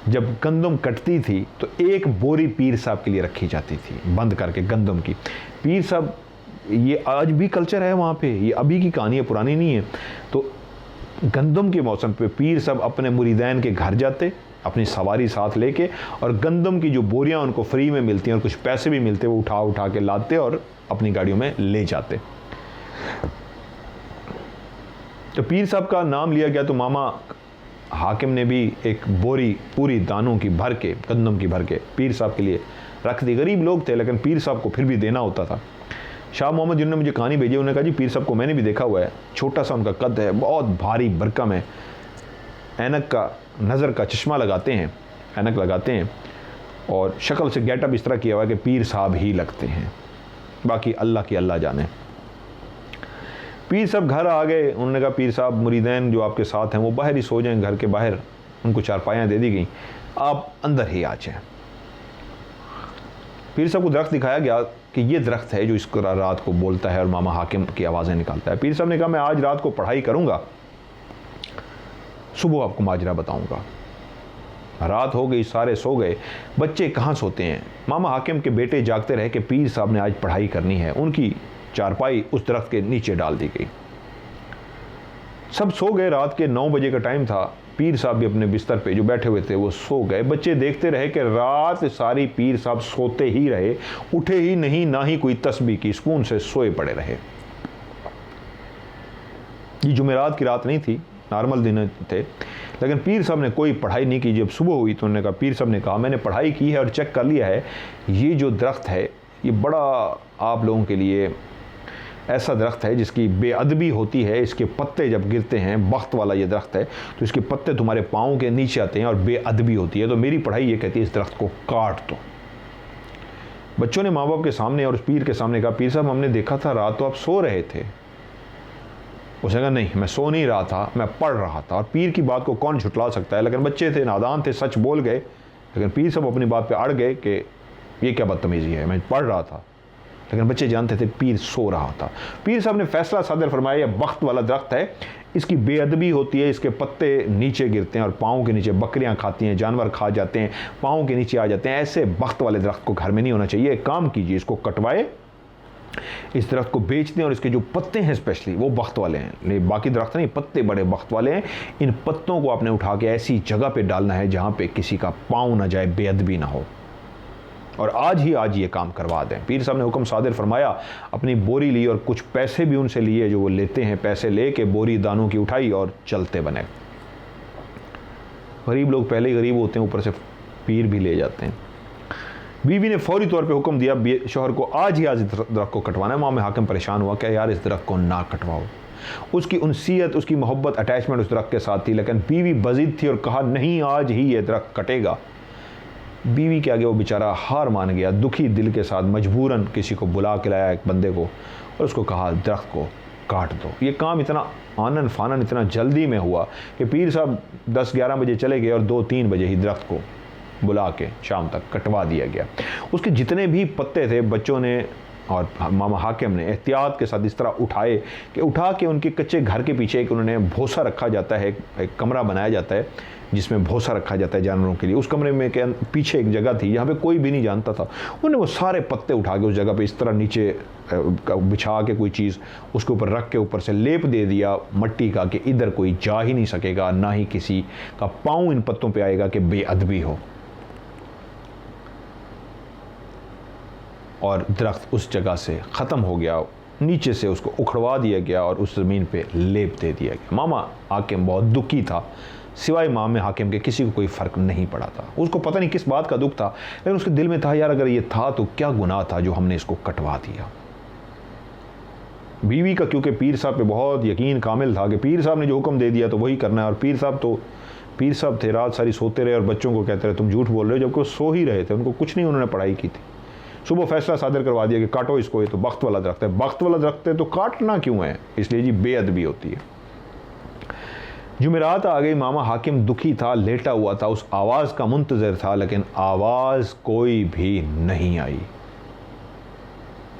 जब गंदम कटती थी तो एक बोरी पीर साहब के लिए रखी जाती थी बंद करके गंदम की। पीर साहब, ये आज भी कल्चर है वहाँ पे, ये अभी की कहानी है, पुरानी नहीं है। तो गंदम के मौसम पे पीर साहब अपने मुरीदैन के घर जाते अपनी सवारी साथ लेके, और गंदम की जो बोरियां उनको फ्री में मिलती हैं और कुछ पैसे भी मिलते, वो उठा उठा के लाते और अपनी गाड़ियों में ले जाते। तो पीर साहब का नाम लिया गया तो मामा हाकिम ने भी एक बोरी पूरी दानों की भर के, गंदम की भर के पीर साहब के लिए रख दी। गरीब लोग थे लेकिन पीर साहब को फिर भी देना होता था। शाह मोहम्मद जिन्होंने मुझे कहानी भेजी, उन्होंने कहा जी पीर साहब को मैंने भी देखा हुआ है, छोटा सा उनका कद है, बहुत भारी भरकम है, ऐनक का, नज़र का चश्मा लगाते हैं, ऐनक लगाते हैं, और शक्ल से गेटअप इस तरह किया हुआ है कि पीर साहब ही लगते हैं, बाकी अल्लाह की अल्लाह जाने। पीर साहब घर आ गए, उन्होंने कहा पीर साहब मुरीदैन जो आपके साथ हैं वो बाहर ही सो जाएं, घर के बाहर उनको चारपाइयाँ दे दी गई, आप अंदर ही आ जाएं। पीर साहब को दरख्त दिखाया गया कि ये दरख्त है जो इस रात को बोलता है और मामा हाकिम की आवाज़ें निकालता है। पीर साहब ने कहा मैं आज रात को पढ़ाई करूँगा, सुबह आपको माजरा बताऊँगा। रात हो गई, सारे सो गए, बच्चे कहाँ सोते हैं। मामा हाकिम के बेटे जागते रहे कि पीर साहब ने आज पढ़ाई करनी है। उनकी चारपाई उस दरख्त के नीचे डाल दी गई। सब सो गए, रात के 9 बजे का टाइम था। पीर साहब भी अपने बिस्तर पे जो बैठे हुए थे वो सो गए। बच्चे देखते रहे कि रात सारी पीर साहब सोते ही रहे, उठे ही नहीं, ना ही कोई तस्बीह की, सुकून से सोए पड़े रहे। ये जुमेरात की रात नहीं थी, नॉर्मल दिन थे, लेकिन पीर साहब ने कोई पढ़ाई नहीं की। जब सुबह हुई तो उन्होंने कहा, पीर साहब ने कहा मैंने पढ़ाई की है और चेक कर लिया है, ये जो दरख्त है ये बड़ा आप लोगों के लिए ऐसा दरख्त है जिसकी बेअदबी होती है। इसके पत्ते जब गिरते हैं, बख्त वाला ये दरख्त है, तो इसके पत्ते तुम्हारे पाँव के नीचे आते हैं और बेअदबी होती है। तो मेरी पढ़ाई ये कहती है इस दरख्त को काट दो। बच्चों ने माँ बाप के सामने और उस पीर के सामने कहा, पीर साहब हमने देखा था रात तो आप सो रहे थे। उसने कहा नहीं, मैं सो नहीं रहा था, मैं पढ़ रहा था। और पीर की बात को कौन झुटला सकता है, लेकिन बच्चे थे, नादान थे, सच बोल गए। लेकिन पीर साहब अपनी बात पे अड़ गए कि ये क्या बदतमीज़ी है, मैं पढ़ रहा था। लेकिन बच्चे जानते थे पीर सो रहा था। पीर साहब ने फैसला सादर फरमाया, यह बख्त वाला दरख्त है, इसकी बेअदबी होती है, इसके पत्ते नीचे गिरते हैं और पाँव के नीचे बकरियां खाती हैं, जानवर खा जाते हैं, पाँव के नीचे आ जाते हैं। ऐसे बख्त वाले दरख्त को घर में नहीं होना चाहिए। एक काम कीजिए, इसको कटवाए, इस दरख्त को बेच दें, और इसके जो पत्ते हैं स्पेशली वो बख्त वाले हैं, बाकी दरख्त नहीं, पत्ते बड़े बख्त वाले हैं। इन पत्तों को आपने उठा के ऐसी जगह पे डालना है जहाँ पे किसी का पाँव ना जाए, बेअदबी ना हो, और आज ये काम करवा दें। पीर साहब ने हुक्म सादिर फरमाया, अपनी बोरी ली और कुछ पैसे भी उनसे लिए जो वो लेते हैं, पैसे ले के बोरी दानों की उठाई और चलते बने। गरीब लोग पहले ही गरीब होते हैं, ऊपर से पीर भी ले जाते हैं। बीवी ने फौरी तौर पे हुक्म दिया शौहर को, आज इस दरख्त को कटवाना है। मामे हाकिम परेशान हुआ, क्या यार इस दरख्त को ना कटवाओ। उसकी उनसीयत, उसकी मोहब्बत, अटैचमेंट उस दरख्त के साथ थी, लेकिन बीवी बज़िद थी और कहा नहीं, आज ही ये दरख्त कटेगा। बीवी के आगे वो बेचारा हार मान गया, दुखी दिल के साथ मजबूरन किसी को बुला के लाया, एक बंदे को, और उसको कहा दरख्त को काट दो। ये काम इतना आनन फानन, इतना जल्दी में हुआ कि पीर साहब 10-11 बजे चले गए और 2-3 बजे ही दरख्त को बुला के शाम तक कटवा दिया गया। उसके जितने भी पत्ते थे बच्चों ने और मामा हाकिम ने एहतियात के साथ इस तरह उठाए कि उठा के उनके कच्चे घर के पीछे एक उन्होंने भोसा रखा जाता है, एक कमरा बनाया जाता है जिसमें भोसा रखा जाता है जानवरों के लिए। उस कमरे में के पीछे एक जगह थी जहाँ पे कोई भी नहीं जानता था। उन्होंने वो सारे पत्ते उठा के उस जगह पे इस तरह नीचे बिछा के कोई चीज़ उसके ऊपर रख के ऊपर से लेप दे दिया मट्टी का कि इधर कोई जा ही नहीं सकेगा, ना ही किसी का पाँव इन पत्तों पर आएगा कि बेअदबी हो। और दरख्त उस जगह से ख़त्म हो गया, नीचे से उसको उखड़वा दिया गया और उस ज़मीन पे लेप दे दिया गया। मामा हाकिम बहुत दुखी था, सिवाय मामे हाकिम के किसी को कोई फ़र्क नहीं पड़ा था। उसको पता नहीं किस बात का दुख था, लेकिन उसके दिल में था, यार अगर ये था तो क्या गुनाह था जो हमने इसको कटवा दिया। बीवी का क्योंकि पीर साहब पे बहुत यकीन कामिल था कि पीर साहब ने जो हुक्म दे दिया तो वही करना है, और पीर साहब थे, रात सारी सोते रहे और बच्चों को कहते रहे तुम झूठ बोल रहे हो, जबकि वो सो ही रहे थे, उनको कुछ नहीं, उन्होंने पढ़ाई की थी। सुबह फैसला सादर करवा दिया कि काटो इसको, ये तो बख्त वाला दरख्त है। बख्त वाला दरख्त है तो काटना क्यों है? इसलिए जी बेअदबी होती है। जुमेरात आ गई, मामा हाकिम दुखी था, लेटा हुआ था, उस आवाज़ का मुंतज़र था, लेकिन आवाज़ कोई भी नहीं आई।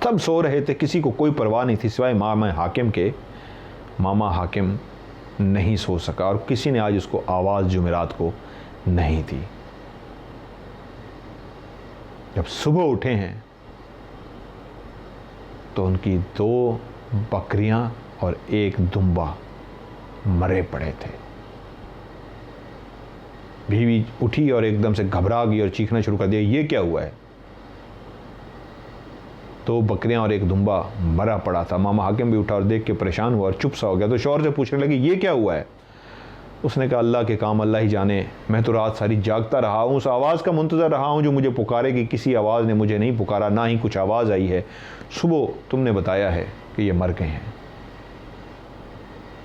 सब सो रहे थे, किसी को कोई परवाह नहीं थी सिवाय मामा हाकिम के। मामा हाकिम नहीं सो सका और किसी ने आज उसको आवाज़ जुमेरात को नहीं दी। जब सुबह उठे हैं तो उनकी 2 बकरियां और 1 दुम्बा मरे पड़े थे। बीवी उठी और एकदम से घबरा गई और चीखना शुरू कर दिया, ये क्या हुआ है? 2 बकरियां और 1 दुम्बा मरा पड़ा था। मामा हाकिम भी उठा और देख के परेशान हुआ और चुप सा हो गया। तो शौहर से पूछने लगी, ये क्या हुआ है? उसने कहा, अल्लाह के काम अल्लाह ही जाने, मैं तो रात सारी जागता रहा हूँ, उस आवाज़ का मुंतज़र रहा हूँ जो मुझे पुकारेगी। किसी आवाज़ ने मुझे नहीं पुकारा, ना ही कुछ आवाज़ आई है। सुबह तुमने बताया है कि ये मर गए हैं।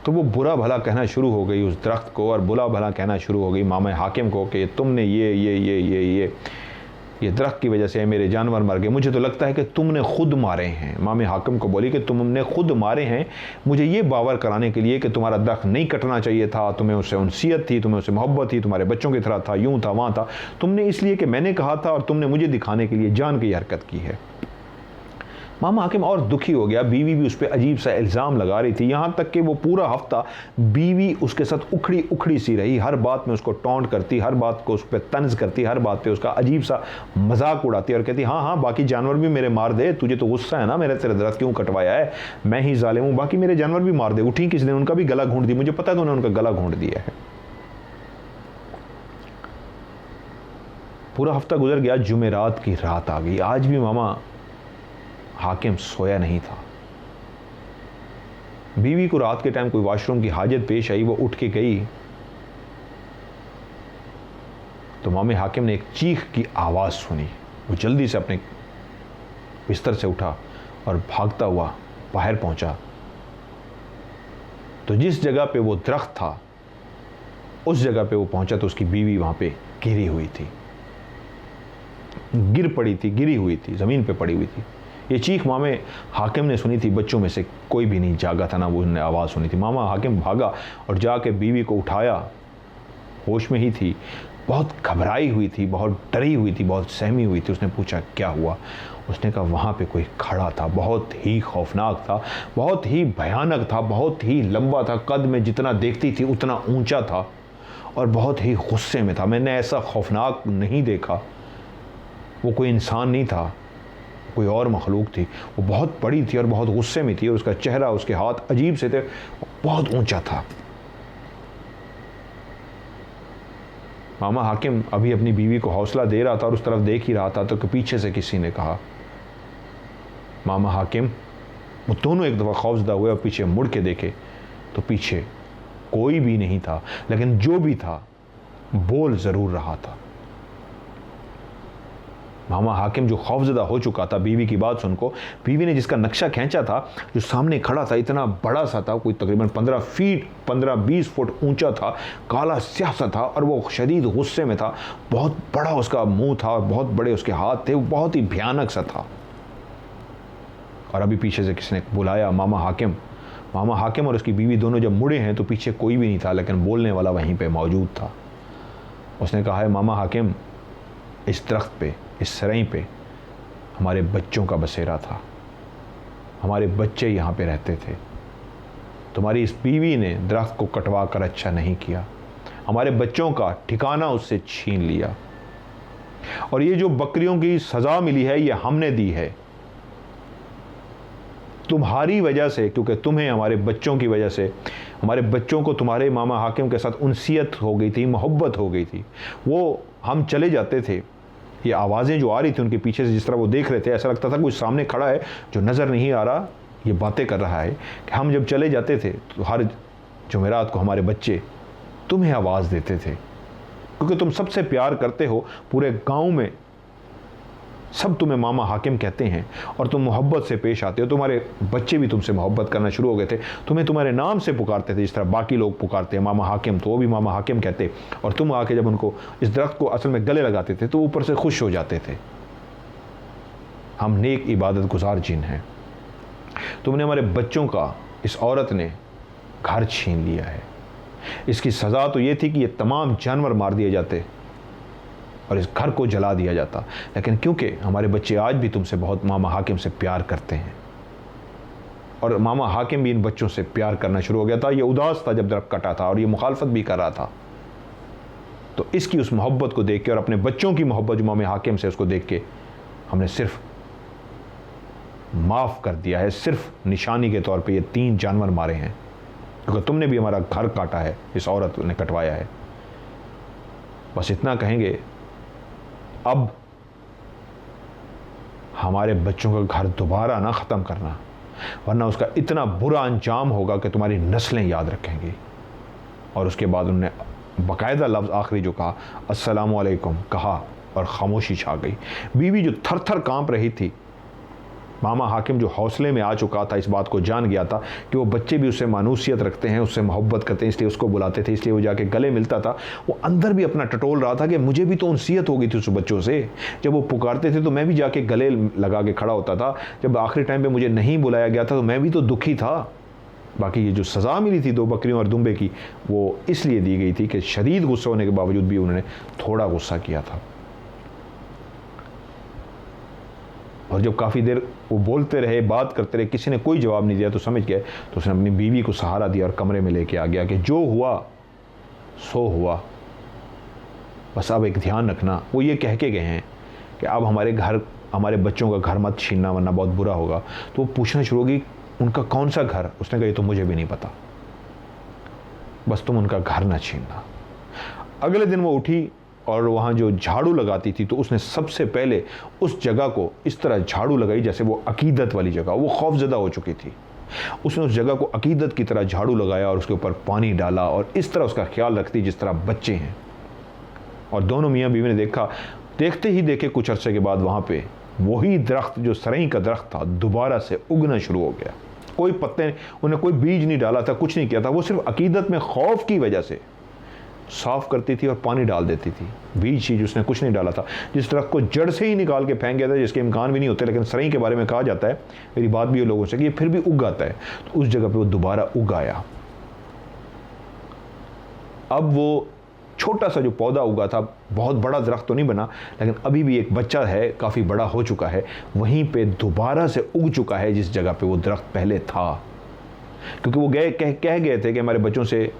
तो वो बुरा भला कहना शुरू हो गई उस दरख्त को, और बुरा भला कहना शुरू हो गई मामा हाकिम को कि तुमने ये दरख्त की वजह से मेरे जानवर मर गए, मुझे तो लगता है कि तुमने खुद मारे हैं। मामे हाकिम को बोली कि तुमने खुद मारे हैं, मुझे ये बावर कराने के लिए कि तुम्हारा दरख्त नहीं कटना चाहिए था, तुम्हें उससे उनसियत थी, तुम्हें उससे मोहब्बत थी, तुम्हारे बच्चों की तरह था, यूँ था वहाँ था, तुमने इसलिए कि मैंने कहा था और तुमने मुझे दिखाने के लिए जान की हरकत की है। मामा हाकिम और दुखी हो गया। बीवी भी उस पर अजीब सा इल्ज़ाम लगा रही थी, यहाँ तक कि वो पूरा हफ्ता बीवी उसके साथ उखड़ी उखड़ी सी रही, हर बात में उसको टॉन्ट करती, हर बात को उस पर तंज करती, हर बात पे उसका अजीब सा मजाक उड़ाती और कहती, हाँ हाँ बाकी जानवर भी मेरे मार दे, तुझे तो गुस्सा है ना, मेरे तेरे दरख्त क्यों कटवाया है, मैं ही जालिम हूँ, बाकी मेरे जानवर भी मार दे। उठी किसी दिन उनका भी गला घूंट दी, मुझे पता है तो उन्होंने उनका गला घूंट दिया है। पूरा हफ्ता गुजर गया, जुमेरात की रात आ गई। आज भी मामा हाकिम सोया नहीं था। बीवी को रात के टाइम कोई वॉशरूम की हाजत पेश आई, वो उठ के गई तो मामे हाकिम ने एक चीख की आवाज़ सुनी। वो जल्दी से अपने बिस्तर से उठा और भागता हुआ बाहर पहुंचा तो जिस जगह पे वो दरख्त था उस जगह पे वो पहुंचा तो उसकी बीवी वहां पे गिरी हुई थी, गिरी हुई थी, ज़मीन पे पड़ी हुई थी। ये चीख मामे हाकिम ने सुनी थी, बच्चों में से कोई भी नहीं जागा था ना वो उन्होंने आवाज़ सुनी थी। मामा हाकिम भागा और जाके बीवी को उठाया, होश में ही थी, बहुत घबराई हुई थी, बहुत डरी हुई थी, बहुत सहमी हुई थी। उसने पूछा क्या हुआ? उसने कहा वहाँ पे कोई खड़ा था, बहुत ही खौफनाक था, बहुत ही भयानक था, बहुत ही लंबा था, कद में जितना देखती थी उतना ऊंचा था और बहुत ही गुस्से में था। मैंने ऐसा खौफनाक नहीं देखा। वो कोई इंसान नहीं था, कोई और मखलूक थी। वो बहुत बड़ी थी और बहुत गुस्से में थी और उसका चेहरा, उसके हाथ अजीब से थे, बहुत ऊंचा था। मामा हाकिम अभी अपनी बीवी को हौसला दे रहा था और उस तरफ देख ही रहा था तो पीछे से किसी ने कहा, मामा हाकिम। वो दोनों एक दफ़ा खौफजदा हुए और पीछे मुड़ के देखे तो पीछे कोई भी नहीं था, लेकिन जो भी था बोल ज़रूर रहा था। मामा हाकिम जो खौफजदा हो चुका था बीवी की बात सुनको, बीवी ने जिसका नक्शा खींचा था, जो सामने खड़ा था, इतना बड़ा सा था, कोई तकरीबन 15-20 फुट ऊंचा था, काला स्याह सा था और वो शदीद गुस्से में था। बहुत बड़ा उसका मुंह था और बहुत बड़े उसके हाथ थे, वो बहुत ही भयानक सा था। और अभी पीछे से किसी ने बुलाया, मामा हाकिम। मामा हाकिम और उसकी बीवी दोनों जब मुड़े हैं तो पीछे कोई भी नहीं था, लेकिन बोलने वाला वहीं पर मौजूद था। उसने कहा है, मामा हाकिम, इस दरख्त पे, इस सरई पे हमारे बच्चों का बसेरा था, हमारे बच्चे यहाँ पे रहते थे। तुम्हारी इस बीवी ने दरख्त को कटवा कर अच्छा नहीं किया, हमारे बच्चों का ठिकाना उससे छीन लिया। और ये जो बकरियों की सज़ा मिली है ये हमने दी है तुम्हारी वजह से, क्योंकि तुम्हें हमारे बच्चों की वजह से, हमारे बच्चों को तुम्हारे मामा हाकिम के साथ उनसियत हो गई थी, मोहब्बत हो गई थी। वो हम चले जाते थे, ये आवाज़ें जो आ रही थी उनके पीछे से, जिस तरह वो देख रहे थे, ऐसा लगता था कोई सामने खड़ा है जो नज़र नहीं आ रहा, ये बातें कर रहा है। कि हम जब चले जाते थे तो हर जुमेरात को हमारे बच्चे तुम्हें आवाज़ देते थे, क्योंकि तुम सबसे प्यार करते हो, पूरे गांव में सब तुम्हें मामा हाकिम कहते हैं और तुम मोहब्बत से पेश आते हो। तुम्हारे बच्चे भी तुमसे मोहब्बत करना शुरू हो गए थे, तुम्हें तुम्हारे नाम से पुकारते थे, जिस तरह बाकी लोग पुकारते हैं मामा हाकिम, तो वो भी मामा हाकिम कहते। और तुम आके जब उनको इस दरख्त को असल में गले लगाते थे तो ऊपर से खुश हो जाते थे। हम नेक इबादत गुजार जिन हैं। तुमने हमारे बच्चों का, इस औरत ने घर छीन लिया है। इसकी सज़ा तो ये थी कि ये तमाम जानवर मार दिए जाते और इस घर को जला दिया जाता, लेकिन क्योंकि हमारे बच्चे आज भी तुमसे बहुत मामा हाकिम से प्यार करते हैं और मामा हाकिम भी इन बच्चों से प्यार करना शुरू हो गया था। ये उदास था जब दरख्त कटा था और ये मुखालफत भी कर रहा था, तो इसकी उस मोहब्बत को देख के और अपने बच्चों की मोहब्बत जो मामा हाकिम से, उसको देख के हमने सिर्फ माफ़ कर दिया है। सिर्फ निशानी के तौर पे ये 3 जानवर मारे हैं, क्योंकि तुमने भी हमारा घर काटा है, इस औरत ने कटवाया है। बस इतना कहेंगे, अब हमारे बच्चों का घर दोबारा ना ख़त्म करना, वरना उसका इतना बुरा अंजाम होगा कि तुम्हारी नस्लें याद रखेंगी। और उसके बाद उन्होंने बाकायदा लफ्ज़ आखिरी जो कहा, अस्सलामु अलैकुम, कहा और खामोशी छा गई। बीवी जो थर थर कांप रही थी, मामा हाकिम जो हौसले में आ चुका था, इस बात को जान गया था कि वो बच्चे भी उससे मानूसियत रखते हैं, उससे मोहब्बत करते हैं, इसलिए उसको बुलाते थे, इसलिए वो जाके गले मिलता था। वो अंदर भी अपना टटोल रहा था कि मुझे भी तो उनसीयत हो गई थी उस बच्चों से, जब वो पुकारते थे तो मैं भी जाके गले लगा के खड़ा होता था, जब आखिरी टाइम पर मुझे नहीं बुलाया गया था तो मैं भी तो दुखी था। बाकी ये जो सज़ा मिली थी 2 बकरियों और दुम्बे की, वो इसलिए दी गई थी कि शदीद गुस्सा होने के बावजूद भी उन्होंने थोड़ा गुस्सा किया था। और जब काफ़ी देर वो बोलते रहे, बात करते रहे, किसी ने कोई जवाब नहीं दिया, तो समझ गए, तो उसने अपनी बीवी को सहारा दिया और कमरे में लेके आ गया कि जो हुआ सो हुआ, बस अब एक ध्यान रखना। वो ये कह के गए हैं कि अब हमारे बच्चों का घर मत छीनना, वरना बहुत बुरा होगा। तो वो पूछना शुरू होगी, उनका कौन सा घर? उसने कहा ये तो मुझे भी नहीं पता, बस तुम उनका घर ना छीनना। अगले दिन वो उठी और वहाँ जो झाड़ू लगाती थी, तो उसने सबसे पहले उस जगह को इस तरह झाड़ू लगाई जैसे वो अकीदत वाली जगह, वो खौफजदा हो चुकी थी। उसने उस जगह को अकीदत की तरह झाड़ू लगाया और उसके ऊपर पानी डाला और इस तरह उसका ख्याल रखती जिस तरह बच्चे हैं। और दोनों मियाँ बीवी ने देखा, देखते ही देखे कुछ अरसे के बाद वहाँ पे वही दरख्त जो सरई का दरख्त था दोबारा से उगना शुरू हो गया। कोई पत्ते, उन्हें कोई बीज नहीं डाला था, कुछ नहीं किया था, वो सिर्फ अकीदत में खौफ की वजह से साफ़ करती थी और पानी डाल देती थी। बीज चीज़ उसने कुछ नहीं डाला था, जिस दरख्त को जड़ से ही निकाल के फेंक गया था, जिसके इम्कान भी नहीं होते, लेकिन सरई के बारे में कहा जाता है, मेरी बात भी ये लोगों से, कि ये फिर भी उग आता है, तो उस जगह पे वो दोबारा उग आया। अब वो छोटा सा जो पौधा उगा था, बहुत बड़ा दरख्त तो नहीं बना, लेकिन अभी भी एक बच्चा है, काफ़ी बड़ा हो चुका है, वहीं पे दोबारा से उग चुका है जिस जगह पे वो दरख्त पहले था। क्योंकि वो कह गए थे कि हमारे बच्चों से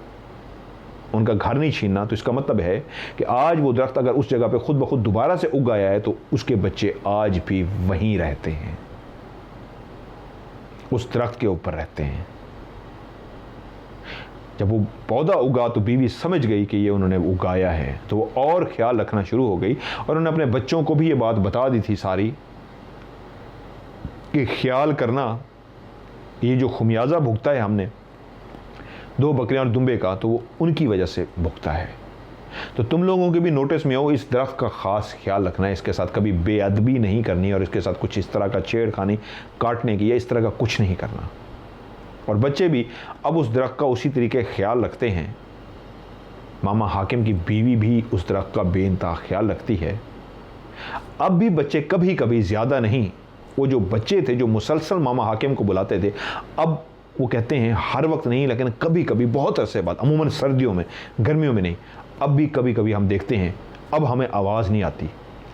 उनका घर नहीं छीनना, तो इसका मतलब है कि आज वो दरख्त अगर उस जगह पे खुद ब खुद दोबारा से उग आया है, तो उसके बच्चे आज भी वहीं रहते हैं, उस दरख्त के ऊपर रहते हैं। जब वो पौधा उगा तो बीवी समझ गई कि ये उन्होंने उगाया है, तो वो और ख्याल रखना शुरू हो गई और उन्होंने अपने बच्चों को भी ये बात बता दी थी सारी, कि ख्याल करना, ये जो खुमियाजा भुगता है हमने 2 बकरियां और दुम्बे का, तो वो उनकी वजह से भुगता है। तो तुम लोगों के भी नोटिस में हो, इस दरख्त का ख़ास ख्याल रखना है, इसके साथ कभी बेअदबी नहीं करनी और इसके साथ कुछ इस तरह का छेड़खानी, काटने की या इस तरह का कुछ नहीं करना। और बच्चे भी अब उस दरख्त का उसी तरीके ख्याल रखते हैं। मामा हाकिम की बीवी भी उस दरख्त का बेइंतहा ख्याल रखती है। अब भी बच्चे कभी कभी, ज़्यादा नहीं, वो जो बच्चे थे जो मुसलसल मामा हाकिम को बुलाते थे, अब वो कहते हैं हर वक्त नहीं, लेकिन कभी कभी, बहुत अरसे बाद, अमूमन सर्दियों में, गर्मियों में नहीं, अब भी कभी कभी हम देखते हैं, अब हमें आवाज़ नहीं आती।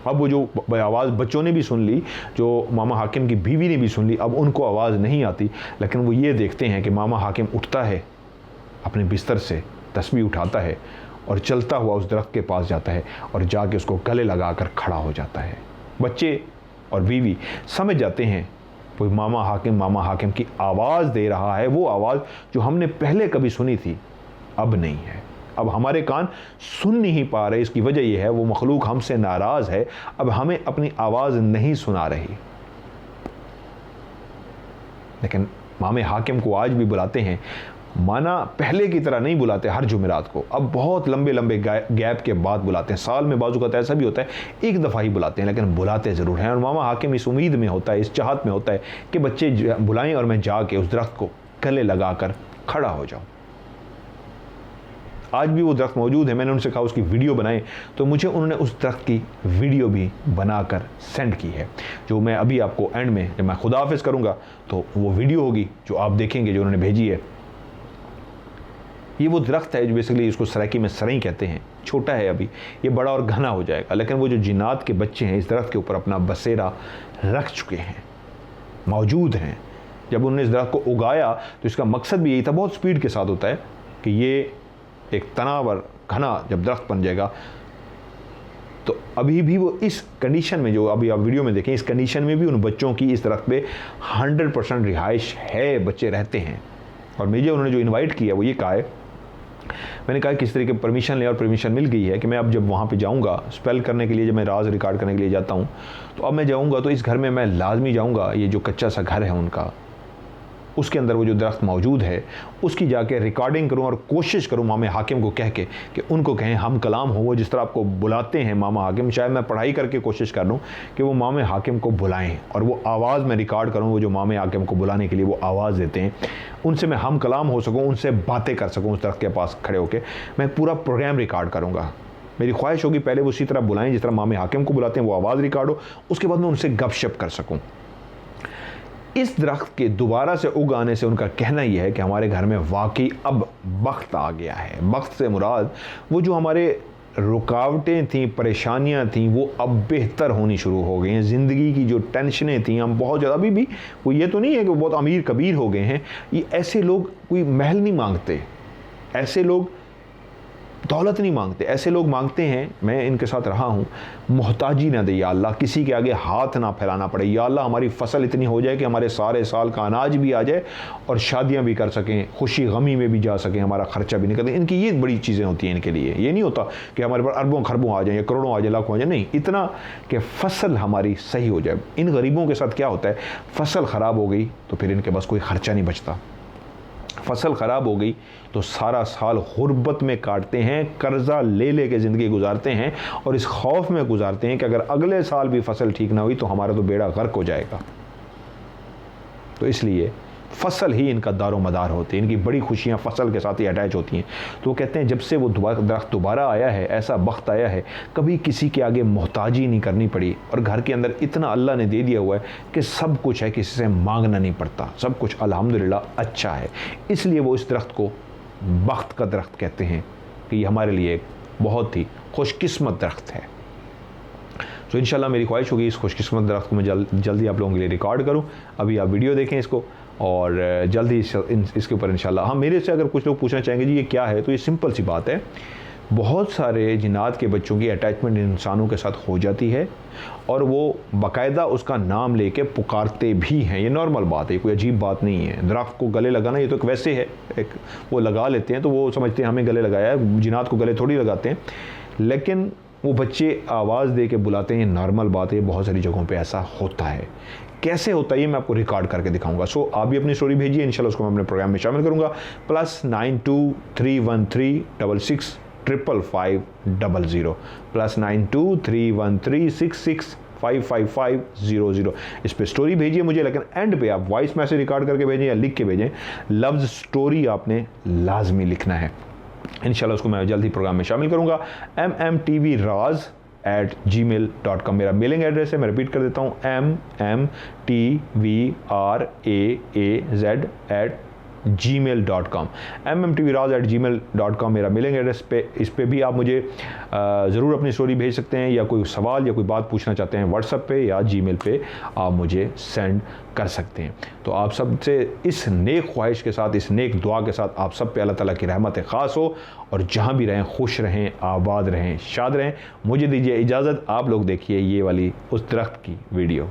अब वो जो आवाज़ बच्चों ने भी सुन ली, जो मामा हाकिम की बीवी ने भी सुन ली, अब उनको आवाज़ नहीं आती, लेकिन वो ये देखते हैं कि मामा हाकिम उठता है अपने बिस्तर से, तस्बीह उठाता है और चलता हुआ उस दरख्त के पास जाता है और जाके उसको गले लगाकर खड़ा हो जाता है। बच्चे और बीवी समझ जाते हैं वो मामा हाकिम की आवाज़ दे रहा है, वो आवाज़ जो हमने पहले कभी सुनी थी, अब नहीं है, अब हमारे कान सुन नहीं पा रहे। इसकी वजह यह है वो मखलूक हमसे नाराज़ है, अब हमें अपनी आवाज़ नहीं सुना रही। लेकिन इमाम हाकिम को आज भी बुलाते हैं, माना पहले की तरह नहीं बुलाते हर जुमेरात को, अब बहुत लंबे लंबे गैप के बाद बुलाते हैं। साल में बाजू का ऐसा भी होता है एक दफ़ा ही बुलाते हैं, लेकिन बुलाते ज़रूर हैं। और इमाम हाकिम इस उम्मीद में होता है, इस चाहत में होता है कि बच्चे बुलाएं और मैं जाके उस दरख्त को गले लगाकर खड़ा हो जाऊं। आज भी वो दरख्त मौजूद है। मैंने उनसे कहा उसकी वीडियो बनाएं, तो मुझे उन्होंने उस दरख्त की वीडियो भी बनाकर सेंड की है, जो मैं अभी आपको एंड में जब मैं खुदा हाफिज़ करूँगा तो वो वीडियो होगी जो आप देखेंगे, जो उन्होंने भेजी है। ये वो दरख्त है जो बेसिकली इसको सराइकी में सरई कहते हैं, छोटा है अभी, ये बड़ा और घना हो जाएगा। लेकिन वो जो जिन्नात के बच्चे हैं इस दरख्त के ऊपर अपना बसेरा रख चुके हैं, मौजूद हैं। जब उन्होंने इस दरख्त को उगाया तो इसका मकसद भी यही था, बहुत स्पीड के साथ होता है कि ये एक तनावर घना जब दरख्त बन जाएगा तो अभी भी वो इस कंडीशन में, जो अभी आप वीडियो में देखें, इस कंडीशन में भी उन बच्चों की इस दरख्त पे 100% रिहाइश है, बच्चे रहते हैं। और मुझे उन्होंने जो इनवाइट किया वो ये कहा है, मैंने कहा किस तरीके परमिशन ले, और परमिशन मिल गई है कि मैं अब जब वहाँ पे जाऊँगा स्पेल करने के लिए, जब मैं राज रिकॉर्ड करने के लिए जाता हूँ, तो अब मैं जाऊँगा तो इस घर में मैं लाजमी जाऊँगा, ये जो कच्चा सा घर है उनका, उसके अंदर वो जो दरख्त मौजूद है उसकी जाके रिकॉर्डिंग करूं और कोशिश करूं मामा हाकिम को कह के कि उनको कहें हम कलाम हो, वो जिस तरह आपको बुलाते हैं मामा हाकिम, शायद मैं पढ़ाई करके कोशिश कर लूं कि वो मामा हाकिम को बुलाएं और वो आवाज़ में रिकॉर्ड करूं, वो जो मामा हाकिम को बुलाने के लिए वो आवाज़ देते हैं, उनसे मैं हम कलाम हो सकूँ, उनसे बातें कर सकूँ उस दरख्त के पास खड़े होकर। मैं पूरा प्रोग्राम रिकॉर्ड करूँगा। मेरी ख्वाहिश होगी पहले वो उसी तरह बुलाएं जिस तरह मामा हाकिम को बुलाते हैं, वो आवाज़ रिकॉर्ड हो, उसके बाद मैं उनसे गपशप कर सकूँ। इस दरख्त के दोबारा से उग आने से उनका कहना यह है कि हमारे घर में वाकई अब वक्त आ गया है। वक्त से मुराद वो जो हमारे रुकावटें थीं, परेशानियां थीं, वो अब बेहतर होनी शुरू हो गई हैं। ज़िंदगी की जो टेंशनें थीं, हम बहुत ज़्यादा, अभी भी वो ये तो नहीं है कि वो बहुत अमीर कबीर हो गए हैं। ये ऐसे लोग कोई महल नहीं मांगते, ऐसे लोग दौलत नहीं मांगते, ऐसे लोग मांगते हैं, मैं इनके साथ रहा हूँ, मोहताजी ना दे या अल्लाह, किसी के आगे हाथ ना फैलाना पड़े, या अल्लाह हमारी फसल इतनी हो जाए कि हमारे सारे साल का अनाज भी आ जाए और शादियाँ भी कर सकें, खुशी गमी में भी जा सकें, हमारा खर्चा भी निकल। इनकी ये बड़ी चीज़ें होती हैं इनके लिए। ये नहीं होता कि हमारे पास अरबों खरबों आ जाए या करोड़ों आ जाए, लाखों आ जाए, नहीं, इतना कि फसल हमारी सही हो जाए। इन गरीबों के साथ क्या होता है, फसल ख़राब हो गई तो फिर इनके पास कोई खर्चा नहीं बचता, फसल ख़राब हो गई तो सारा साल गुर्बत में काटते हैं, कर्जा ले ले के ज़िंदगी गुजारते हैं और इस खौफ में गुजारते हैं कि अगर अगले साल भी फसल ठीक ना हुई तो हमारा तो बेड़ा गर्क हो जाएगा। तो इसलिए फसल ही इनका दारो मदार होती है, इनकी बड़ी खुशियाँ फसल के साथ ही अटैच होती हैं। तो वो कहते हैं जब से वो दरख्त दोबारा आया है, ऐसा वक्त आया है, कभी किसी के आगे मोहताजी नहीं करनी पड़ी और घर के अंदर इतना अल्लाह ने दे दिया हुआ है कि सब कुछ है, किसी से मांगना नहीं पड़ता, सब कुछ अल्हम्दुलिल्लाह अच्छा है। इसलिए वो इस दरख्त को बख्त का दरख्त कहते हैं कि ये हमारे लिए एक बहुत ही खुशकिस्मत दरख्त है। तो इंशाल्लाह मेरी ख्वाहिश होगी इस खुशकिस्मत दरख्त को मैं जल्दी आप लोगों के लिए रिकॉर्ड करूं। अभी आप वीडियो देखें इसको और जल्दी इसके ऊपर इंशाल्लाह। हाँ, मेरे से अगर कुछ लोग पूछना चाहेंगे जी ये क्या है, तो ये सिंपल सी बात है, बहुत सारे जिन्नात के बच्चों की अटैचमेंट इंसानों के साथ हो जाती है और वो बाकायदा उसका नाम लेके पुकारते भी हैं। ये नॉर्मल बात है, कोई अजीब बात नहीं है। दरख्त को गले लगाना ये तो एक वैसे है, एक वो लगा लेते हैं तो वो समझते हैं हमें गले लगाया है, जिन्नात को गले थोड़ी लगाते हैं, लेकिन वो बच्चे आवाज़ दे के बुलाते हैं, नॉर्मल बात है, बहुत सारी जगहों पे ऐसा होता है। कैसे होता है ये मैं आपको रिकॉर्ड करके दिखाऊंगा। सो आप भी अपनी स्टोरी भेजिए, इंशाल्लाह उसको मैं अपने प्रोग्राम में शामिल करूंगा। +923136655500 +923136655500 इस पे स्टोरी भेजिए मुझे, लेकिन एंड पे आप वॉइस मैसेज रिकॉर्ड करके भेजें या लिख के भेजें, लफ्ज़ स्टोरी आपने लाजमी लिखना है। इंशाल्लाह उसको मैं जल्दी प्रोग्राम में शामिल करूंगा। mmtvraz@gmail.com मेरा मेलिंग एड्रेस है, मैं रिपीट कर देता हूँ, mmtvraz@gmail.com mmtvraz@gmail.com मेरा मेलिंग एड्रेस पे, इस पे भी आप मुझे ज़रूर अपनी स्टोरी भेज सकते हैं, या कोई सवाल या कोई बात पूछना चाहते हैं व्हाट्सएप पे या जीमेल पे आप मुझे सेंड कर सकते हैं। तो आप सबसे इस नेक ख्वाहिश के साथ, इस नेक दुआ के साथ आप सब पे अल्लाह ताला की रहमत ख़ास हो और जहाँ भी रहें खुश रहें, आबाद रहें, शाद रहें। मुझे दीजिए इजाज़त, आप लोग देखिए ये वाली उस दरख्त की वीडियो।